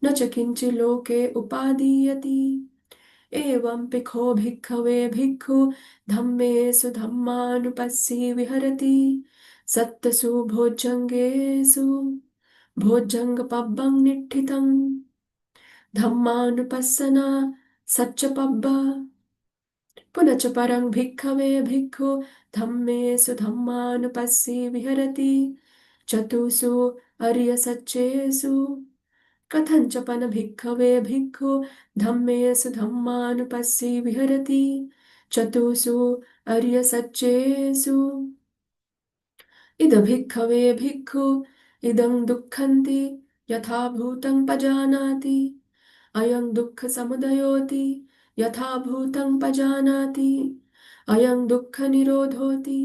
Speaker 1: न च किञ्चित् लोके उपादीयति एवं पिखो भिक्खवे भिक्खु धम्मेषु धम्मानुपस्सी विहरति सत्तसु भोज्जङ्गेषु भोज्जङ्गपब्बं निठ्ठितम् धम्मानुपस्सना सच्च पब्ब पुनः च परं भिक्खवे भिक्खु धम्मेषु धम्मानुपस्सी विहरति चतुषु अर्यसच्चेषु कथञ्च पन भिक्खवे भिक्खु धम्मेषु धम्मानुपस्सी विहरति चतुषु अर्यसच्चेषु इद भिक्खवे भिक्खु इदं दुःखन्ति यथा भूतं पजानाति अयं दुःखसमुदयोति यथा भूतं पजानाति अयं दुःखनिरोधोति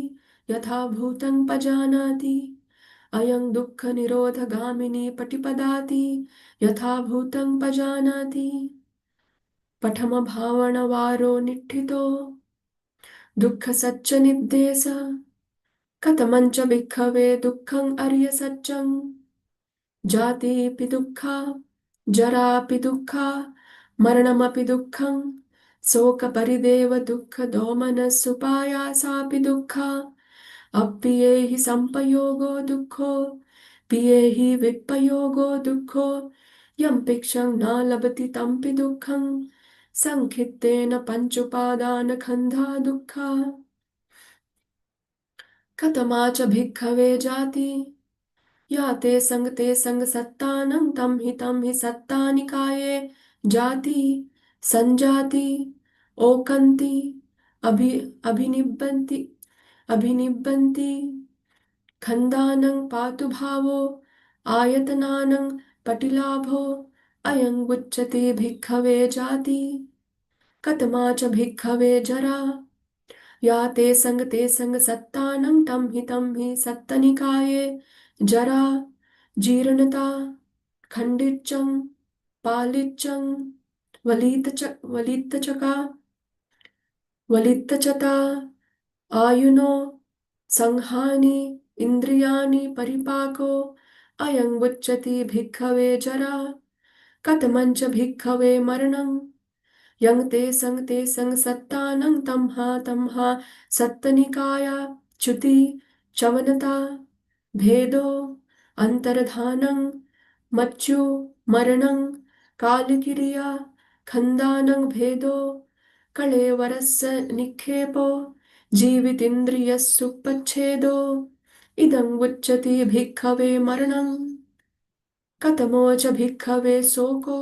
Speaker 1: यथा भूतं पजानाति अयं दुःखनिरोधगामिनी पटिपदाति यथा भूतं पजानाति पठमभावनवारो निठ्ठितो दुःखसच्च निद्देश कथमञ्च भिक्खवे दुःखं अर्यसच्चं जातिपि दुःखा जरापि दुःखा मरणमपि दुःखं शोकपरिदेव दुःखदोमनस्सुपायासापि दुःखा अप्पियेहि संपयोगो दुःखो पियेहि विपयोगो दुःखो यं भिक्षं न लभति तंपि दुःखं संखित्तेन पञ्चुपादानखण्डा दुःखा कथमा च भिक्खवे जाति या ते संग सत्तानं तं हि सत्ता निकाये जाति संजाति ओकन्ति अभि अभिनिबन्ति अभिनिबन्ति खन्दानं पातु भावो आयतनानं पटिलाभो अयं उच्यते भिक्खवे जाति कतमा च भिक्खवे जरा या ते संग सत्तानं तं हि सत्तनिकाये जरा जीर्णता खंडितचं पालिचं वलितचका वलितचता आयुनो संहानि इन्द्रियाणि परिपाको अयं उच्यते भिक्खवे जरा कथमञ्च भिक्खवे मरणं यं ते संग सत्तानं तं हा सत्तनिकाया च्युति चवनता भेदो अंतर्धानं मच्चु मरणं कालकिरिया खन्दानं भेदो कळेवरस्य निक्षेपो जीवितेन्द्रियस्सुपच्छेदो इदं उच्यते भिक्खवे मरणं कथमो च भिक्खवे शोको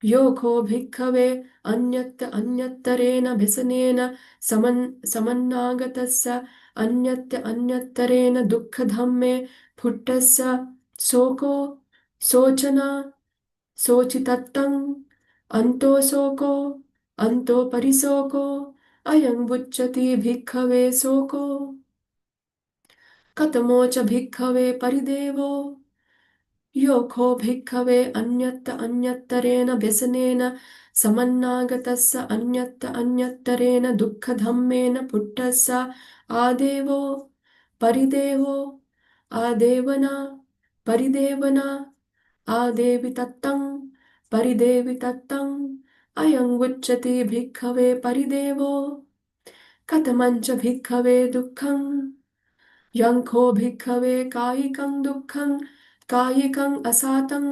Speaker 1: योगो भिक्खवे अन्यत्तरेण व्यसनेन समन्नागतस्य अन्यत्तरेण दुःखधम्मे फुट्टस्य शोको शोचना शोचितत्तं अन्तो शोको अन्तो परिशोको अयं उच्यते भिक्खवे शोको कथमो च भिक्खवे परिदेवो योऽखो भिक्खवे अन्यत्तरेण व्यसनेन समन्नागतस्य अन्यत्तरेण दुःखधम्मेन पुट्टस्य आदेवो परिदेवो आदेवना परिदेवना आदेवि तत्तं परिदेवि तत्तं अयं उच्यते भिक्खवे परिदेवो कथमञ्च भिक्खवे दुःखं यंखो भिक्खवे कायिकं दुःखं कायिकं असातं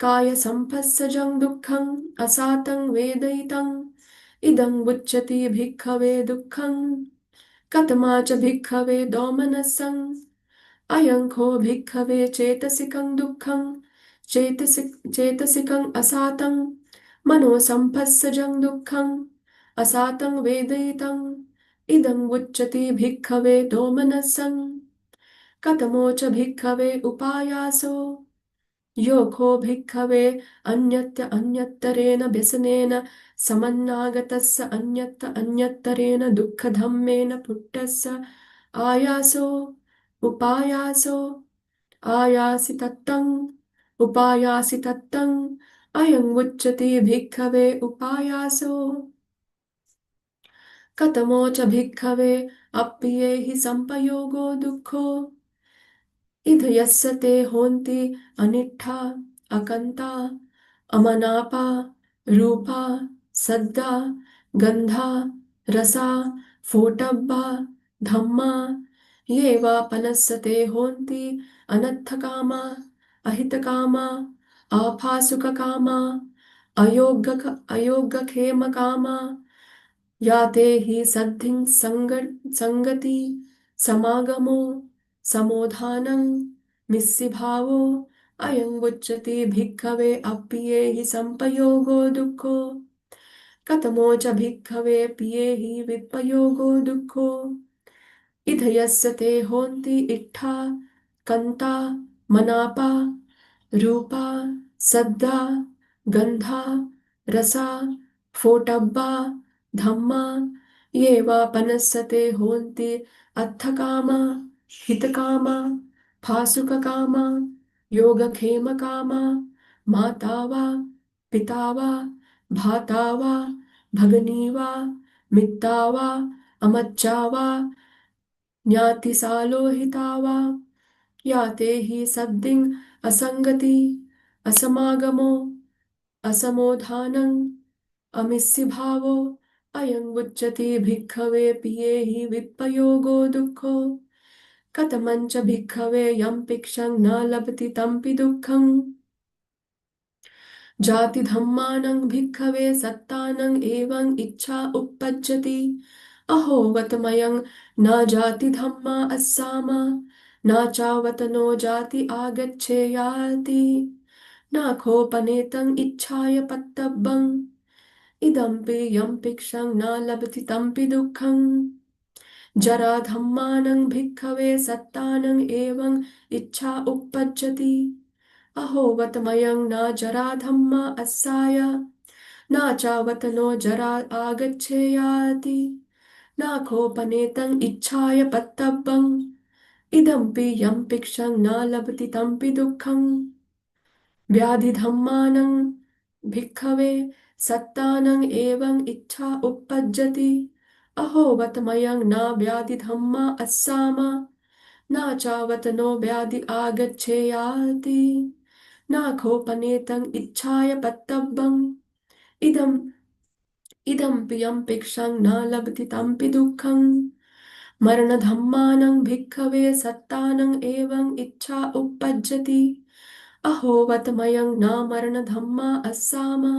Speaker 1: कायसम्पस्सजं दुःखं असातं वेदयितं इदं उच्यते भिक्खवे दुःखं कथमा च भिक्खवे दोमनसं अयंखो भिक्खवे चेतसिकं दुःखं चेतसिकं असातं मनोसम्पस्सजं दुःखं असातं वेदयितं इदं उच्यते भिक्खवे दोमनसं कथमो च भिक्खवे उपायासो योगो भिक्खवे अन्यत्तरेण व्यसनेन समन्नागतस्य अन्यत्तरेण दुःखधम्मेन पुट्टस्य आयासो उपायासो आयासि तत्तं उपायासि तत्तं अयं उच्यते भिक्खवे उपायासो कथमो च भिक्खवे अप्पियेहि संपयोगो दुःखो इध यस्य ते होन्ति अनिट्ठा अकन्ता अमनापा रूपा सद्दा गन्धा रसा फोटब्बा धम्मा ये वा पनस्सते होन्ति अनर्थकामा अहितकामा आभासुककामा अयोग्यक्षेमकामा याते हि सद्धिं संगति समागमो समोधानं मिस्सिभावो अयं उच्यते भिक्खवे अप्पियेहि संपयोगो दुःखो कथमो च भिक्खवे पियेहि विपयोगो दुःखो इध यस्य ते होन्ति इट्ठा कन्ता मनापा रूपा सद्दा गन्धा रसा फोटब्बा धम्मा ये वा पनस्सते होन्ति अर्थकामा हितकामा भासुककामा योगक्षेमकामा माता वा पिता वा भ्राता वा भगिनी वा मित्ता वा अमच्चा वा ज्ञातिसालोहिता वा याते हि सद्दिं असङ्गति असमागमो असमोधानं अमिस्सिभावो अयं उच्यते भिक्खवे पियेहि विप्रयोगो दुःखो कथमञ्च भिक्खवे यं भिक्षं न लभति तंपि दुःखम् जाति धम्मानं भिक्खवे सत्तानं एवं इच्छा उपपज्यति अहो वतमयं न जाति धम्मा अस्सामा न चावत नो जाति आगच्छेयाति न खोपनेतं इच्छाय पत्तब्बं इदम्पि यं भिक्षं न लभति तंपि दुःखम् जरा धम्मानं भिक्खवे सत्तानं एवं इच्छा उपपज्यति अहो वतमयं न जरा धम्मा अस्साय न चावत नो जरा आगच्छेयाति न कोपनेतं इच्छाय पत्तब्बं इदम्पि यं भिक्षं न लभति तंपि दुःखम् व्याधिधम्मानं भिक्खवे सत्तानं एवं इच्छा उपपज्यति अहो वतमयं न व्याधिधम्मा अस्सामा न चावत नो व्याधि आगच्छेयाति न खोपनेतं इच्छाय पत्तब्बं इदं इदम्पि यं भिक्षं न लभति तंपि दुःखम् मरणधम्मानं भिक्खवे सत्तानं एवं इच्छा उपपज्यति अहो वतमयं न मरणधम्मा अस्सामा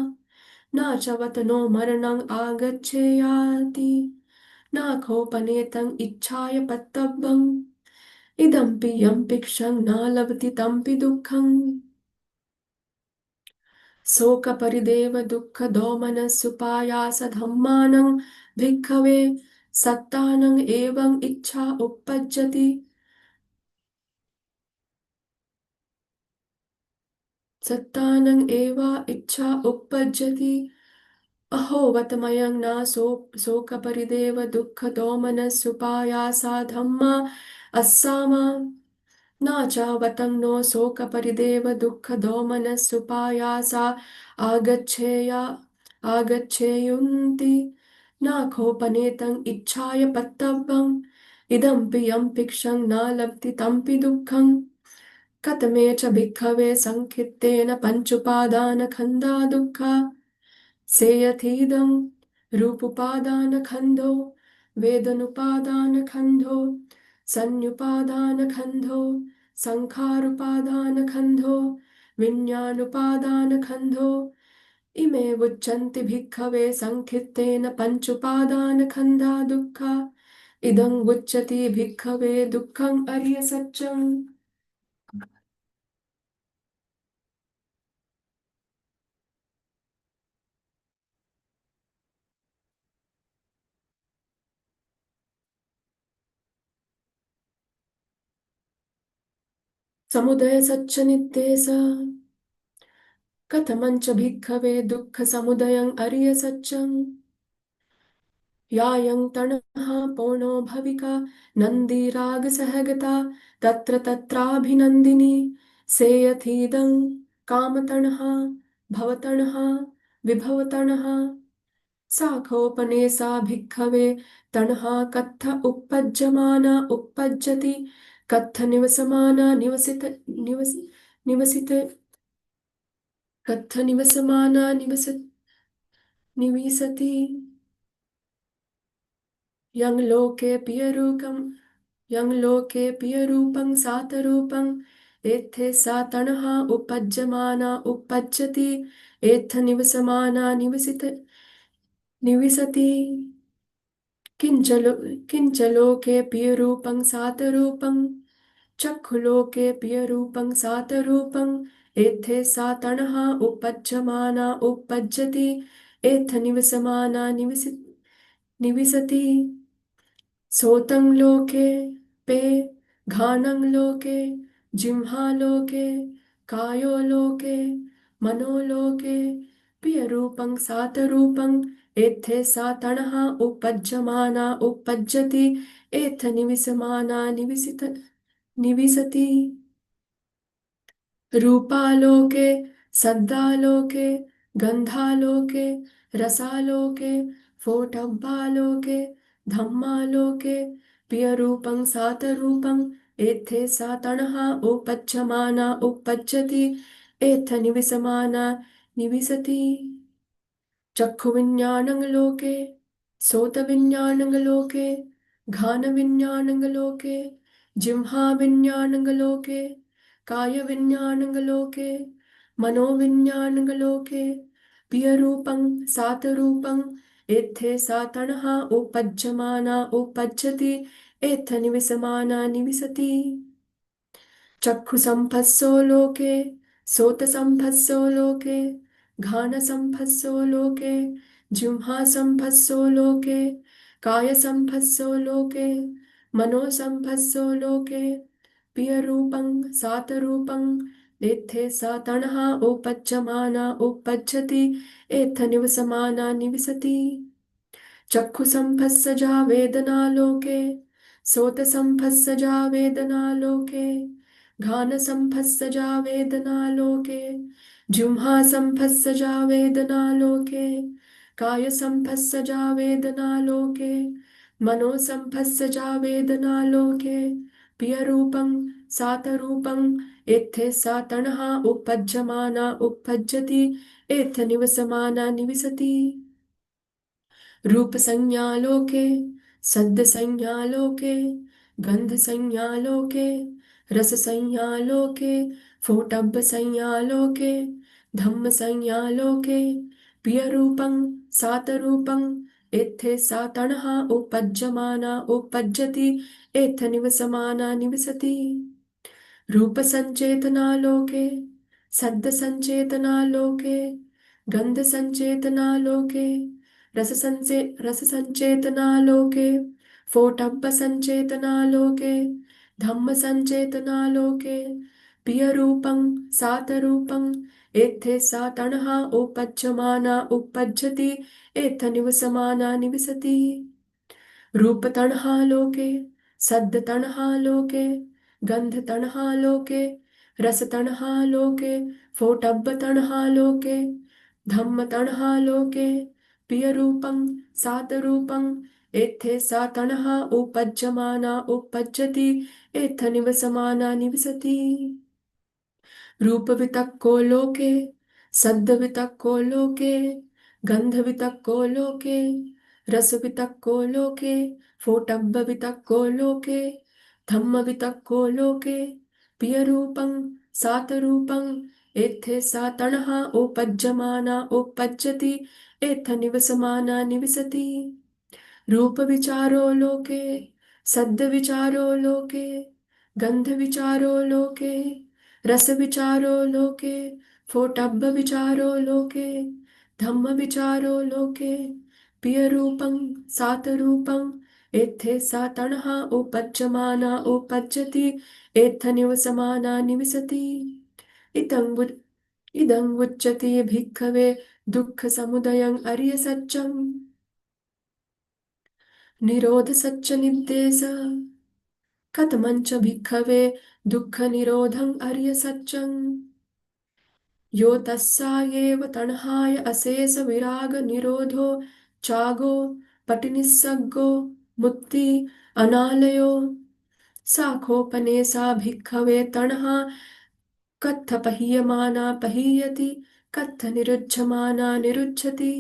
Speaker 1: न च वत नो मरणं आगच्छेयाति न खोपनेतं इच्छाय पत्तब्बं इदम्पि यं भिक्षं न लभति तंपि दुःखम् शोकपरिदेव दुःखदोमनस्सुपायासधम्मानं भिक्खवे सत्तानं एवं इच्छा उपपज्यति सत्तानं एव इच्छा उपपज्यति अहो वतमयं न शोकपरिदेव दुःखदोमनस्सुपायासाधम्मा अस्सामा न चावतं नो शोकपरिदेव दुःखदोमनस्सुपायासा आगच्छेया आगच्छेयुन्ति न खोपनेतं इच्छाय पत्तव्यम् इदम्पि यं भिक्षं न लभति तंपि दुःखम् कथमे च भिक्खवे संखित्तेन पञ्चुपादानखण्डा दुःखा सेयथीदं रूपुपादानखण्डो वेदनुपादानखण्डो संयुपादानखण्डो संखारुपादानखण्डो विज्ञानुपादानखण्डो इमे उच्यन्ते भिक्खवे संखित्तेन पञ्चुपादानखण्डा दुःखा इदं उच्यते भिक्खवे दुःखं अर्यसत्यम् समुदय सच्च नित्येस कथमञ्च भिक्खवे दुःखसमुदयं अर्यसत्यम् यायं तणः पौनो भविका नन्दीरागसहगता तत्र तत्राभिनन्दिनी सेयथीदं कामतणः भवतणः विभवतणः साखोपनेसा भिक्खवे तणः कत्थ उपपज्यमाना उपपज्यति कत्थ निवसमाना निवसित कत्थ निवसमाना निविशति यं लोके पियरूपं यं लोके पियरूपं सातरूपं एत्थे सा तणः उपज्यमाना उपपज्यति एत्थ निवसमाना निविशति किंच लोके पियरूपं सातरूपं चक्षुलोके पियरूपं सातरूपं एत्थे सा तणः उपज्यमाना उपपज्यति एत्थ निवसमाना निविशति सोतं लोके पे घानं लोके जिह्वा लोके कायो लोके मनोलोके पियरूपं सातरूपं एत्थे सा तणः उपज्यमाना उपपज्यति एत्थ निविसमाना निविशति रूपालोके सद्दालोके गन्धालोके रसालोके फोटब्बालोके धम्मालोके पियरूपं सातरूपं एत्थे सा तणः उपज्यमाना उपपज्यति एत्थ निविसमाना निविशति चक्षुविज्ञानं लोके सोतविज्ञानगलोके घानविज्ञानगलोके जिह्वाविज्ञानगलोके कायविज्ञानगलोके मनोविज्ञानगलोके पियरूपं सातरूपं एत्थे सातणः उपज्यमाना उपज्यति एत्थ निविसमाना निविसति चक्षुसम्पस्सो लोके सोतसम्पस्सो लोके घानसम्पस्सो लोके जिह्वासम्पस्सो लोके कायसम्पस्सो लोके मनोसम्पस्सो लोके पियरूपं सातरूपं एत्थे सातणः उपज्यमाना उपज्यति एत्थ निवसमाना निविसति चक्षुसम्पस्सजा वेदनालोके सोतसम्पस्सजा वेदनालोके घानसम्पस्सजा वेदनालोके जिह्वासम्पस्सजा वेदनालोके कायसम्पस्सजा वेदनालोके मनोसम्पस्सजा वेदनालोके पियरूपं सातरूपं एत्थे सातणः उपज्यमाना उपज्यति एत्थ निवसमाना निविसति रूप संज्ञालोके सद्द संज्ञालोके गंध संज्ञालोके रस संज्ञालोके फोटब्ब संज्ञालोके धम्म संज्ञालोके पियरूपं सातरूपं एत्थे सातणः उपज्यमाना उपज्यति एत्थ निवसमाना निवसति रूप संचेतनालोके सद्द संचेतनालोके गंध संचेतनालोके रस संचेतनालोके फोटब्ब संचेतनालोके धम्म संचेतनालोके पियरूपं सातरूपं एत्थे सातणः उपज्यमाना उपज्यति एत्थ निवसमाना निवसति रूपतणहालोके सद्दतणहालोके गन्धतणहालोके रसतणहालोके फोटब्बतणहालोके धम्मतणहालोके पियरूपं सातरूपं एत्थे सातणः उपज्यमाना उपज्यति एत्थ निवसमाना निवसति रूपवितक्को लोके सद्दवितक्को लोके गन्धवितक्को लोके रसवितक्को लोके फोटब्बवितक्को लोके धम्मवितक्को लोके पियरूपं सातरूपं एत्थे सातणः उपज्यमाना उपज्यति एत्थ निवसमाना निवसति रूपविचारो लोके सद्दविचारो लोके गन्धविचारो लोके रसविचारो लोके फोटब्बविचारो लोके धम्मविचारो लोके पियरूपं सातरूपं एत्थे सातणः उपज्यमाना उपज्यति एत्थ निवसमाना निवसति इदं उच्यते भिक्खवे दुःखसमुदयं अर्यसत्यं निरोधसच्च निद्देश कथमञ्च भिक्खवे दुःखनिरोधं अर्यसत्यं यो तस्सायेव तण्हाय अशेष विराग निरोधो चागो पटिनिस्सग्गो मुक्ति अनालयो साखोपनेशा भिक्खवे तण्हा कत्थ पह्यमाना पह्यति कत्थ निरुध्यमाना निरुध्यति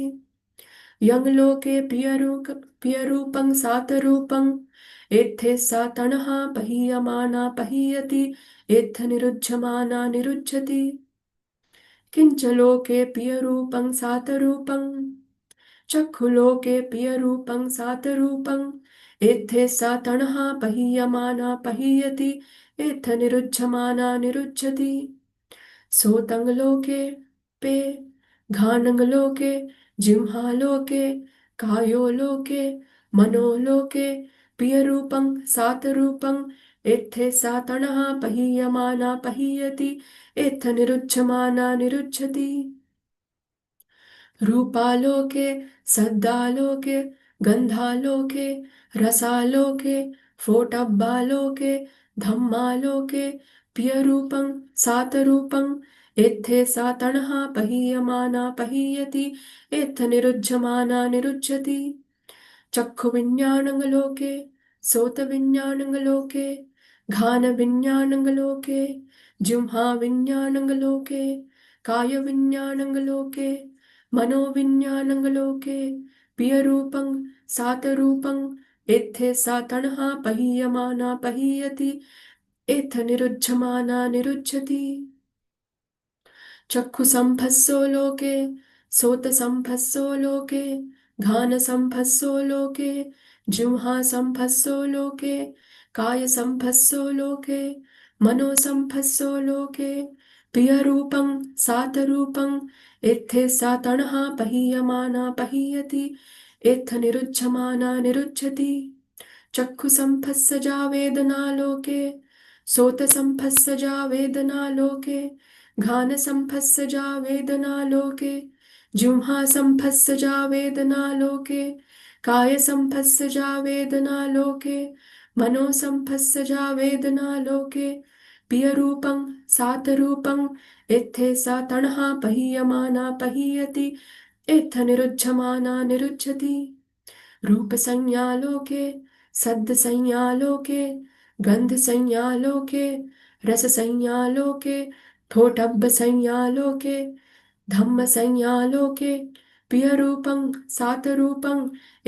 Speaker 1: यं लोके पियरूपं सातरूपं एत्थे सातणः पह्यमाना पह्यति एत्थ निरुध्यमाना निरुध्यति किंच लोके पियरूपं सातरूपं चक्षुलोके पियरूपं सातरूपं एत्थे सातणः पह्यमाना पह्यति एत्थ निरुध्यमाना निरुध्यति सोतंगलोके पे घानंगलोके जिह्वालोके कायोलोके मनोलोके पियरूपं सातरूपं एत्थे सातणः पह्यमाना पह्यति एत्थ निरुध्यमाना निरुध्यति रूपालोके सद्दालोके गन्धालोके रसालोके फोटब्बालोके धम्मालोके पियरूपं सातरूपं एत्थे सातणः पह्यमाना पह्यति एत्थ निरुध्यमाना निरुध्यति चक्षुविज्ञानंगलोके सोतविज्ञानंगलोके घानविज्ञानंगलोके जिह्वाविज्ञानंगलोके कायविज्ञानंगलोके मनोविज्ञानंगलोके पियरूपं सातरूपं इत्थे सा तणहा पहीयमाना पहीयति इत्थ निरुज्यमाना निरुज्यति चक्षुसम्भස්සो लोके सोतसम्भස්සो लोके घानसम्भස්සो लोके जिह्वासम्भස්සो लोके कायसम्भස්සो लोके मनोसम्भස්සो लोके प्रियरूपं सातरूपं इत्थे सा तणहा पहीयमाना पहीयति इत्थ निरुज्यमाना निरुज्यति चक्षुसम्भस्सजा वेदनालोके सोतसम्भस्सजा वेदनालोके घानसम्भस्सजा वेदनालोके जिह्वासम्भस्सजा वेदनालोके कायसम्भस्सजा वेदनालोके मनोसम्भस्सजा वेदनालोके प्रियरूपं सातरूपं इत्थे सा तणहा पहीयमाना पहीयति इत्थ निरुज्यमाना निरुज्यति रूपसंज्ञालोके सद्दसंज्ञालोके गन्धसंज्ञालोके रससंज्ञालोके ठोठब्बसंज्ञालोके धम्मसंज्ञालोके प्रियरूपं सातरूपं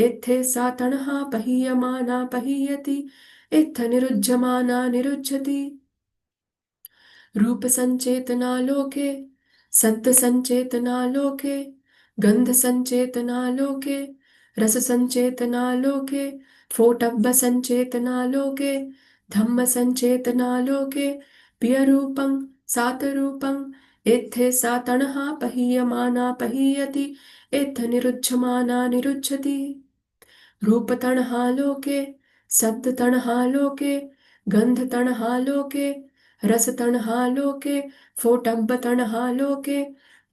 Speaker 1: इत्थे सा तणहा पहीयमाना पहीयति इत्थ निरुज्यमाना निरुज्यति रूपसञ्चेतनालोके सद्दसञ्चेतनालोके गन्धसञ्चेतनालोके रससञ्चेतनालोके फोटब्बसञ्चेतनालोके धम्मसञ्चेतनालोके प्रियरूपं सातरूपं इत्थे सा तणहा पहीयमाना पहीयति इत्थ निरुज्यमाना निरुज्यति रूपतणहालोके सद्दतणहालोके गन्धतणहालोके रसतणहालोके फोटब्बतणहालोके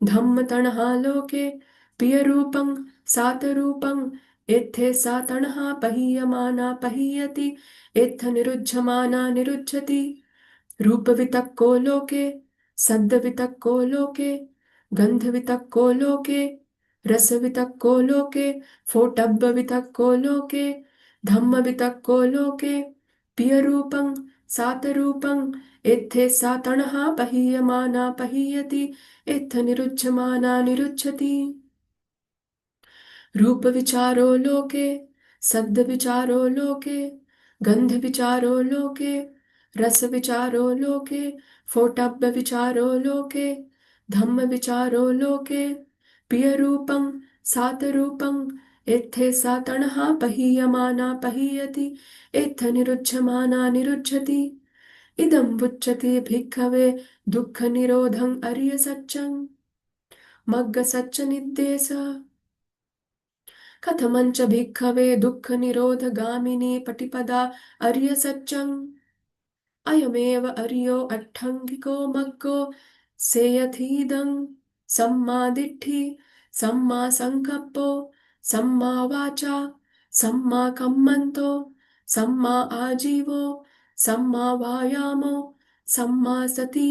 Speaker 1: धम्मतणहालोके प्रियरूपं सातरूपं इत्थे सा तणहा पहीयमाना पहीयति इत्थ निरुज्यमाना निरुज्यति रूपवितक्को लोके सद्दवितक्को लोके गन्धवितक्को लोके रसवितक्को लोके फोटब्बवितक्को लोके धम्मवितक्को लोके प्रियरूपं सातरूपं इत्थे सा तणहा पहीयमाना पहीयति इत्थ निरुज्यमाना निरुज्यति रूपविचारो लोके सद्दविचारो लोके गन्धविचारो लोके रसविचारो लोके फोटब्बविचारो लोके धम्मविचारो लोके प्रियरूपं सातरूपं इत्थे सा तणहा पहीयमाना पहीयति इत्थ निरुज्यमाना निरुज्यति इदं बुच्यते भिक्खवे दुःखनिरोधं अर्यसत्यं मग्गसच्च कथमञ्च भिक्खवे दुःखनिरोधगामिनी पटिपदा अर्यसत्यम् अयमेव अर्यो अट्ठङ्गिको मग्गो सेयथीदं सम्मादिट्ठि सम्मा सङ्कप्पो सम्मा वाचा सम्मा कम्मन्तो सम्मा आजीवो सम्मा वायामो सम्मा सति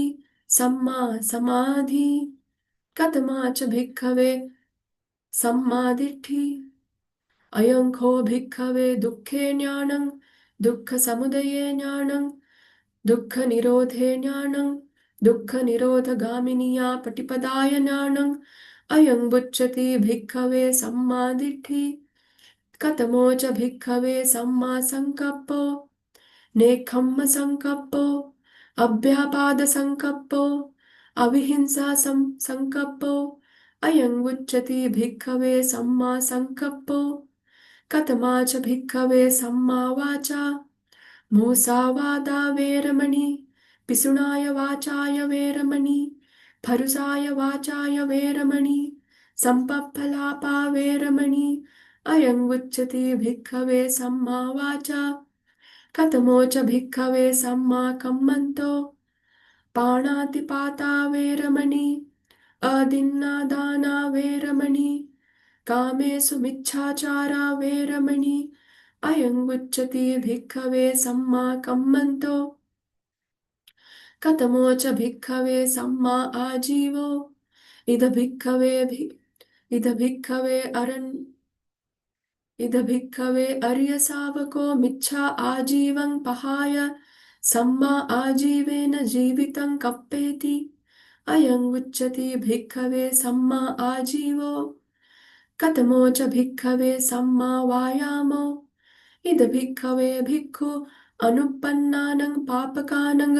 Speaker 1: सम्मा समाधि कथमा च भिक्खवे सम्मादिट्ठि अयं खो भिक्खवे दुःखे ज्ञानं दुःखसमुदये ज्ञानं दुःखनिरोधे ज्ञानं दुःखनिरोधगामिनीया पटिपदाय ज्ञानं अयं बुच्यते भिक्खवे सम्मादिट्ठि कतमो च भिक्खवे सम्मा सङ्कप्पो नेक्खम्म सङ्कप्पो अव्यापाद सङ्कप्पो अविहिंसा सङ्कप्पो अयं उच्यते भिक्खवे सम्मा सङ्कप्पो कतमा च भिक्खवे सम्मा वाचा मूसावादा वेरमणि पिसुणाय वाचाय वेरमणि फरुसाय वाचाय वेरमणि सम्पप्फलापा वेरमणि अयं उच्यते भिक्खवे सम्मा वाचा कतमो च भिक्खवे सम्मा कम्मन्तो पाणातिपाता वेरमणि अदिन्नादाना वेरमणि कामेषु मिच्छाचारा वेरमणि अयं उच्यते भिक्खवे सम्मा कम्मन्तो कतमो च भिक्खवे सम्मा आजीवो इद भिक्खवे इद भिक्खवे इद भिक्खवे अर्यसावको मिच्छा आजीवं पहाय सम्मा आजीवेन जीवितं कप्पेति अयं उच्यते भिक्खवे सम्मा आजीवो कतमो च भिक्खवे सम्मा वायामो इद भिक्खवे भिक्खु अनुपन्नानं पापकानं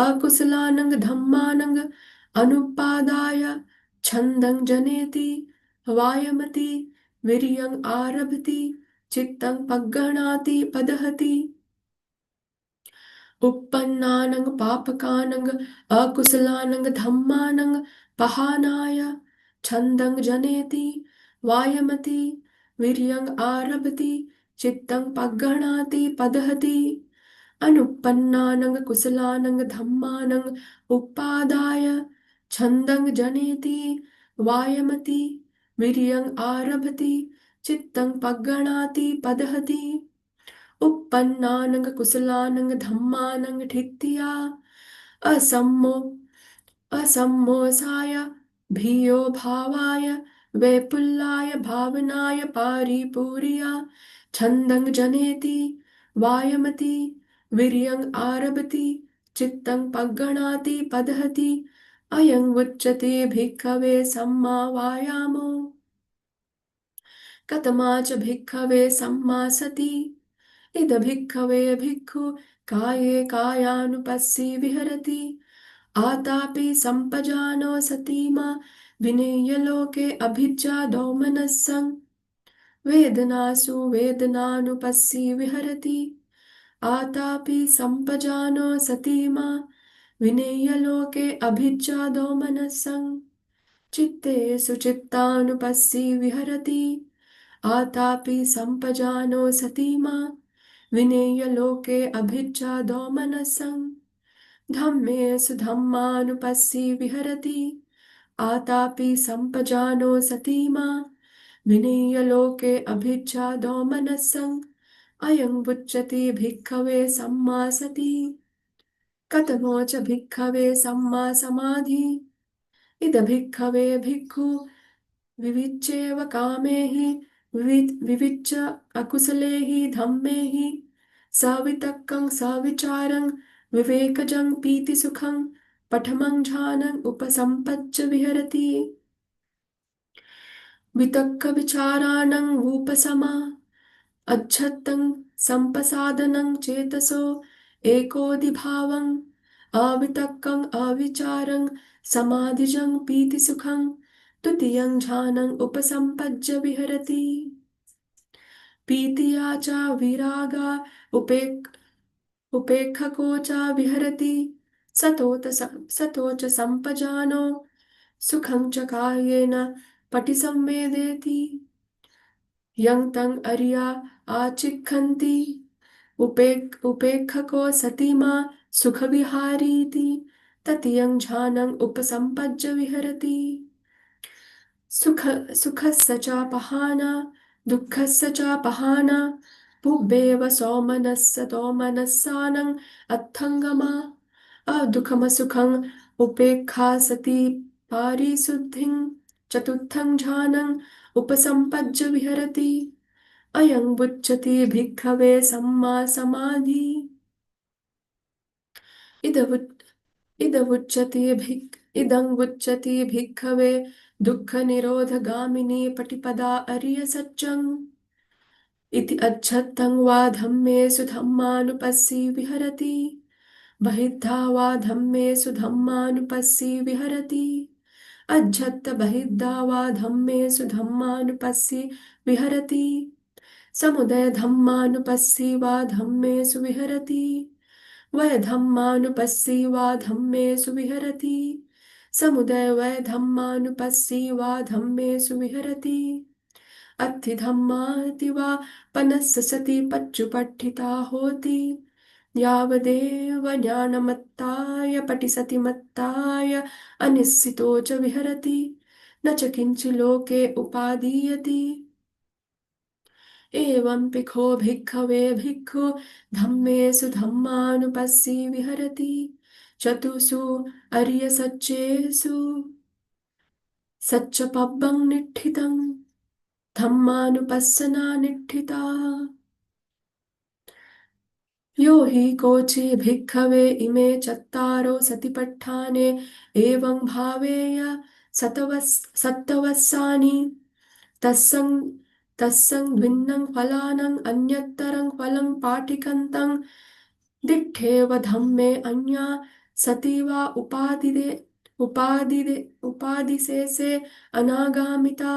Speaker 1: अकुशलानं धम्मानं अनुपादाय छन्दं जनेति वायमति विरियं आरभति चित्तं पगणाति पदहति uppannānaṁ pāpakānaṁ akusalaнаṁ dhammānaṁ pahānāya chandang janeti vayamati viryang ārabhati चित्तं पगणाति पदहति अनुपन्नानां कुशलानां धम्मानां उपादाय छन्दं जनेति वायमति वीर्यं आरभति चित्तं पगणाति पदहति uppannānaṁ कुशलानां धम्मानां ठित्तिया असम्मो असम्मोसाय भियो भावाय वैपुल्याय भावनाय पारिपूर्या छन्दं जनेति वायमति वीर्यं आरभति चित्तं पगणाति पदहति अयं उच्यते भिक्खवे सम्मा वायामो कतमा च भिक्खवे सम्मा सति इद भिक्खवे भिक्खु काये कायानुपस्सी विहरति आतापि सम्पजानो सतीमा विनेय लोके अभिज्जा दौमनस्सं वेदनासु वेदनानुपस्सी विहरति आतापि सम्पजानो सतीमा विनेय लोके अभिज्जा दौमनस्सं चित्तेषु चित्तानुपस्सी विहरति आतापि सम्पजानो सतीमा विनेय लोके अभिज्जा दौमनसं धम्मेषु धम्मानुपस्सी विहरति आतापि सम्पजानो सतीमा विनेय लोके अभिज्जा दौमनसं अयं उच्यते भिक्खवे सम्मा सति कतमो च भिक्खवे सम्मा समाधि इद भिक्खवे भिक्खु विविच्येव कामे हि विविच्य अकुशले हि धम्मे हि सवितक्कं सविचारं विवेकजं पीतिसुखं पठमं ध्यानं उपसम्पज्य विहरति वितक्कविचाराणं उपशमा अज्झत्तं सम्पसादनं चेतसो एकोदिभावं अवितक्कं अविचारं समाधिजं पीतिसुखं तुतीयं ध्यानं उपसम्पज्य विहरति पीतिया च विरागा उपेक्षको च विहरति सतो च सम्पजानो सुखं च कायेन पटिसंवेदेति यं तं अर्या आचिक्खन्ति उपेक्षको सतीमा सुखविहारीति ततियं ध्यानं उपसम्पज्य विहरति सुखस्य च पहाना दुःखस्य च पहाना पुब्बेव सौमनस्य तोमनस्सानं अत्थङ्गमा अदुःखमसुखं उपेक्षा सति पारिशुद्धिं चतुर्थं ध्यानं उपसम्पज्य विहरति अयं उच्यते भिक्खवे सम्मा समाधि इदं उच्यते भिक्खवे दुःखनिरोधगामिनी पटिपदा अर्यसत्यं इति अच्छत्तं वा धम्मेषु धम्मानुपस्सी विहरति बहिद्धा वा धम्मेषु धम्मानुपस्सी विहरति अज्झत्त बहिद्धा वा धम्मेषु धम्मानुपस्सी विहरति समुदय धम्मानुपस्सी वा धम्मेषु विहरति वै धम्मानुपस्सी वा धम्मेषु विहरति समुदय वै धम्मानुपस्सी वा धम्मेषु विहरति अत्थि धम्माति वा पनस्य सति पच्चुपट्ठिता होति यावदेव ज्ञानमत्ताय पटिसति मत्ताय अनिश्चितो च विहरति न च किञ्चि लोके उपादीयति एवं पिखो भिक्खवे भिक्खु धम्मेषु धम्मानुपस्सी विहरति चतुषु अर्यसच्चेषु सच्चपब्बं निठ्ठितं धम्मानुपस्सना निठ्ठिता यो हि कोचि भिक्खवे इमे चत्तारो सतिपट्ठाने एवं भावेय सतवस्सानि तत्सं तत्सं भिन्नं फलानां अन्यतरं फलं पाटिकन्तं दिट्ठेव धम्मे अन्या सति वा उपादिदे से अनागामिता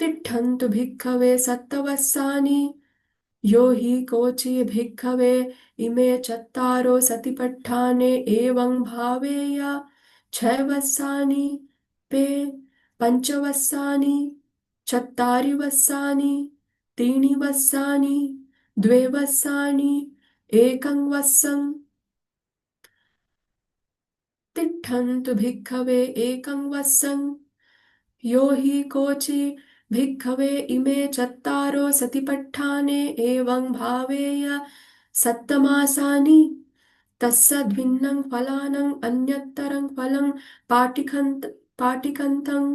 Speaker 1: तिष्ठन्तु भिक्खवे सत्तवस्सानि यो हि कोचि भिक्खवे इमे चत्तारो सतिपट्ठाने एवं भावेय छैवस्सानि पे पञ्चवस्सानि चत्तारि वस्सानि त्रीणि वस्सानि द्वे वस्सानि एकं वस्सं तिष्ठन्तु भिक्खवे एकं वस्सं यो हि कोचि भिक्खवे इमे चत्तारो सतिपट्ठाने एवं भावेय सत्तमासानि तस्सद्भिन्नं फलानां अन्यतरं फलं पाटिकन्तं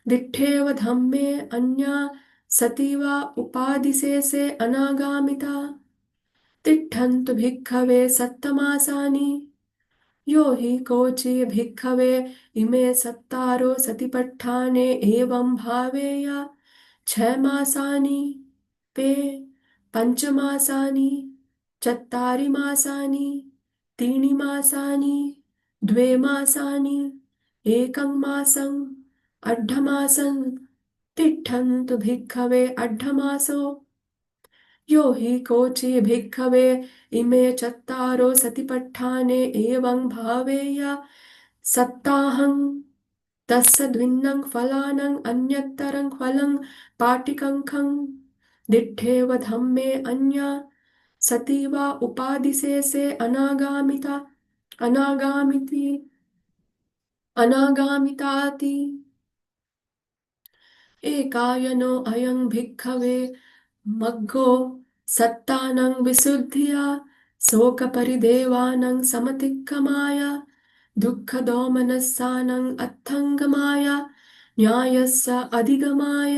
Speaker 1: दिट्ठेव धम्मे अन्या सति वा उपादिशेषे अनागामिता तिष्ठन्तु भिक्खवे सत्तमासानि यो हि कोचि भिक्खवे इमे सत्तारो सतिपट्ठाने एवं भावेय छमासानि पे पञ्चमासानि चत्तारि मासानि त्रीणि मासानि द्वे मासानि एकं मासं अड्ढमासं तिष्ठन्तु भिक्खवे अड्ढमासो यो हि कोचि भिक्खवे इमे चत्तारो सतिपट्ठाने एवं भावेय सत्ताहं तस्सद्भिन्नं फलानां अन्यतरं फलं पाटिकङ्खं दिट्ठेव धम्मे अन्या सति वा उपादिशेषे अनागामिति अनागामिताति एकायनो अयं भिक्खवे मग्गो सत्तानं विशुद्धिया शोकपरिदेवानं समतिक्कमाय दुःखदोमनस्सानं अत्थङ्गमाय न्यायस्य अधिगमाय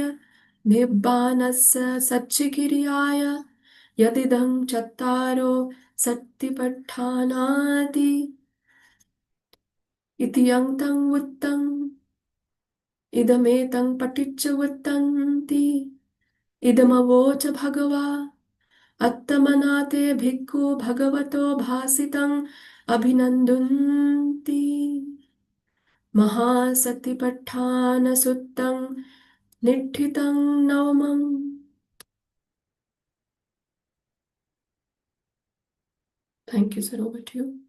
Speaker 1: निब्बानस्य सच्चिकिर्याय यदिदं चत्तारो सत्तिपट्ठानाति इति यन्तं वुत्तम् इदमेतं पठिच्च वुत्तन्ति इदमवोच भगवा अत्तमनाते भिक्खु भगवतो भासितं अभिनन्दन्ति महासतिपट्ठान सुत्तं निठ्ठितं नवमम् thank you sir over to you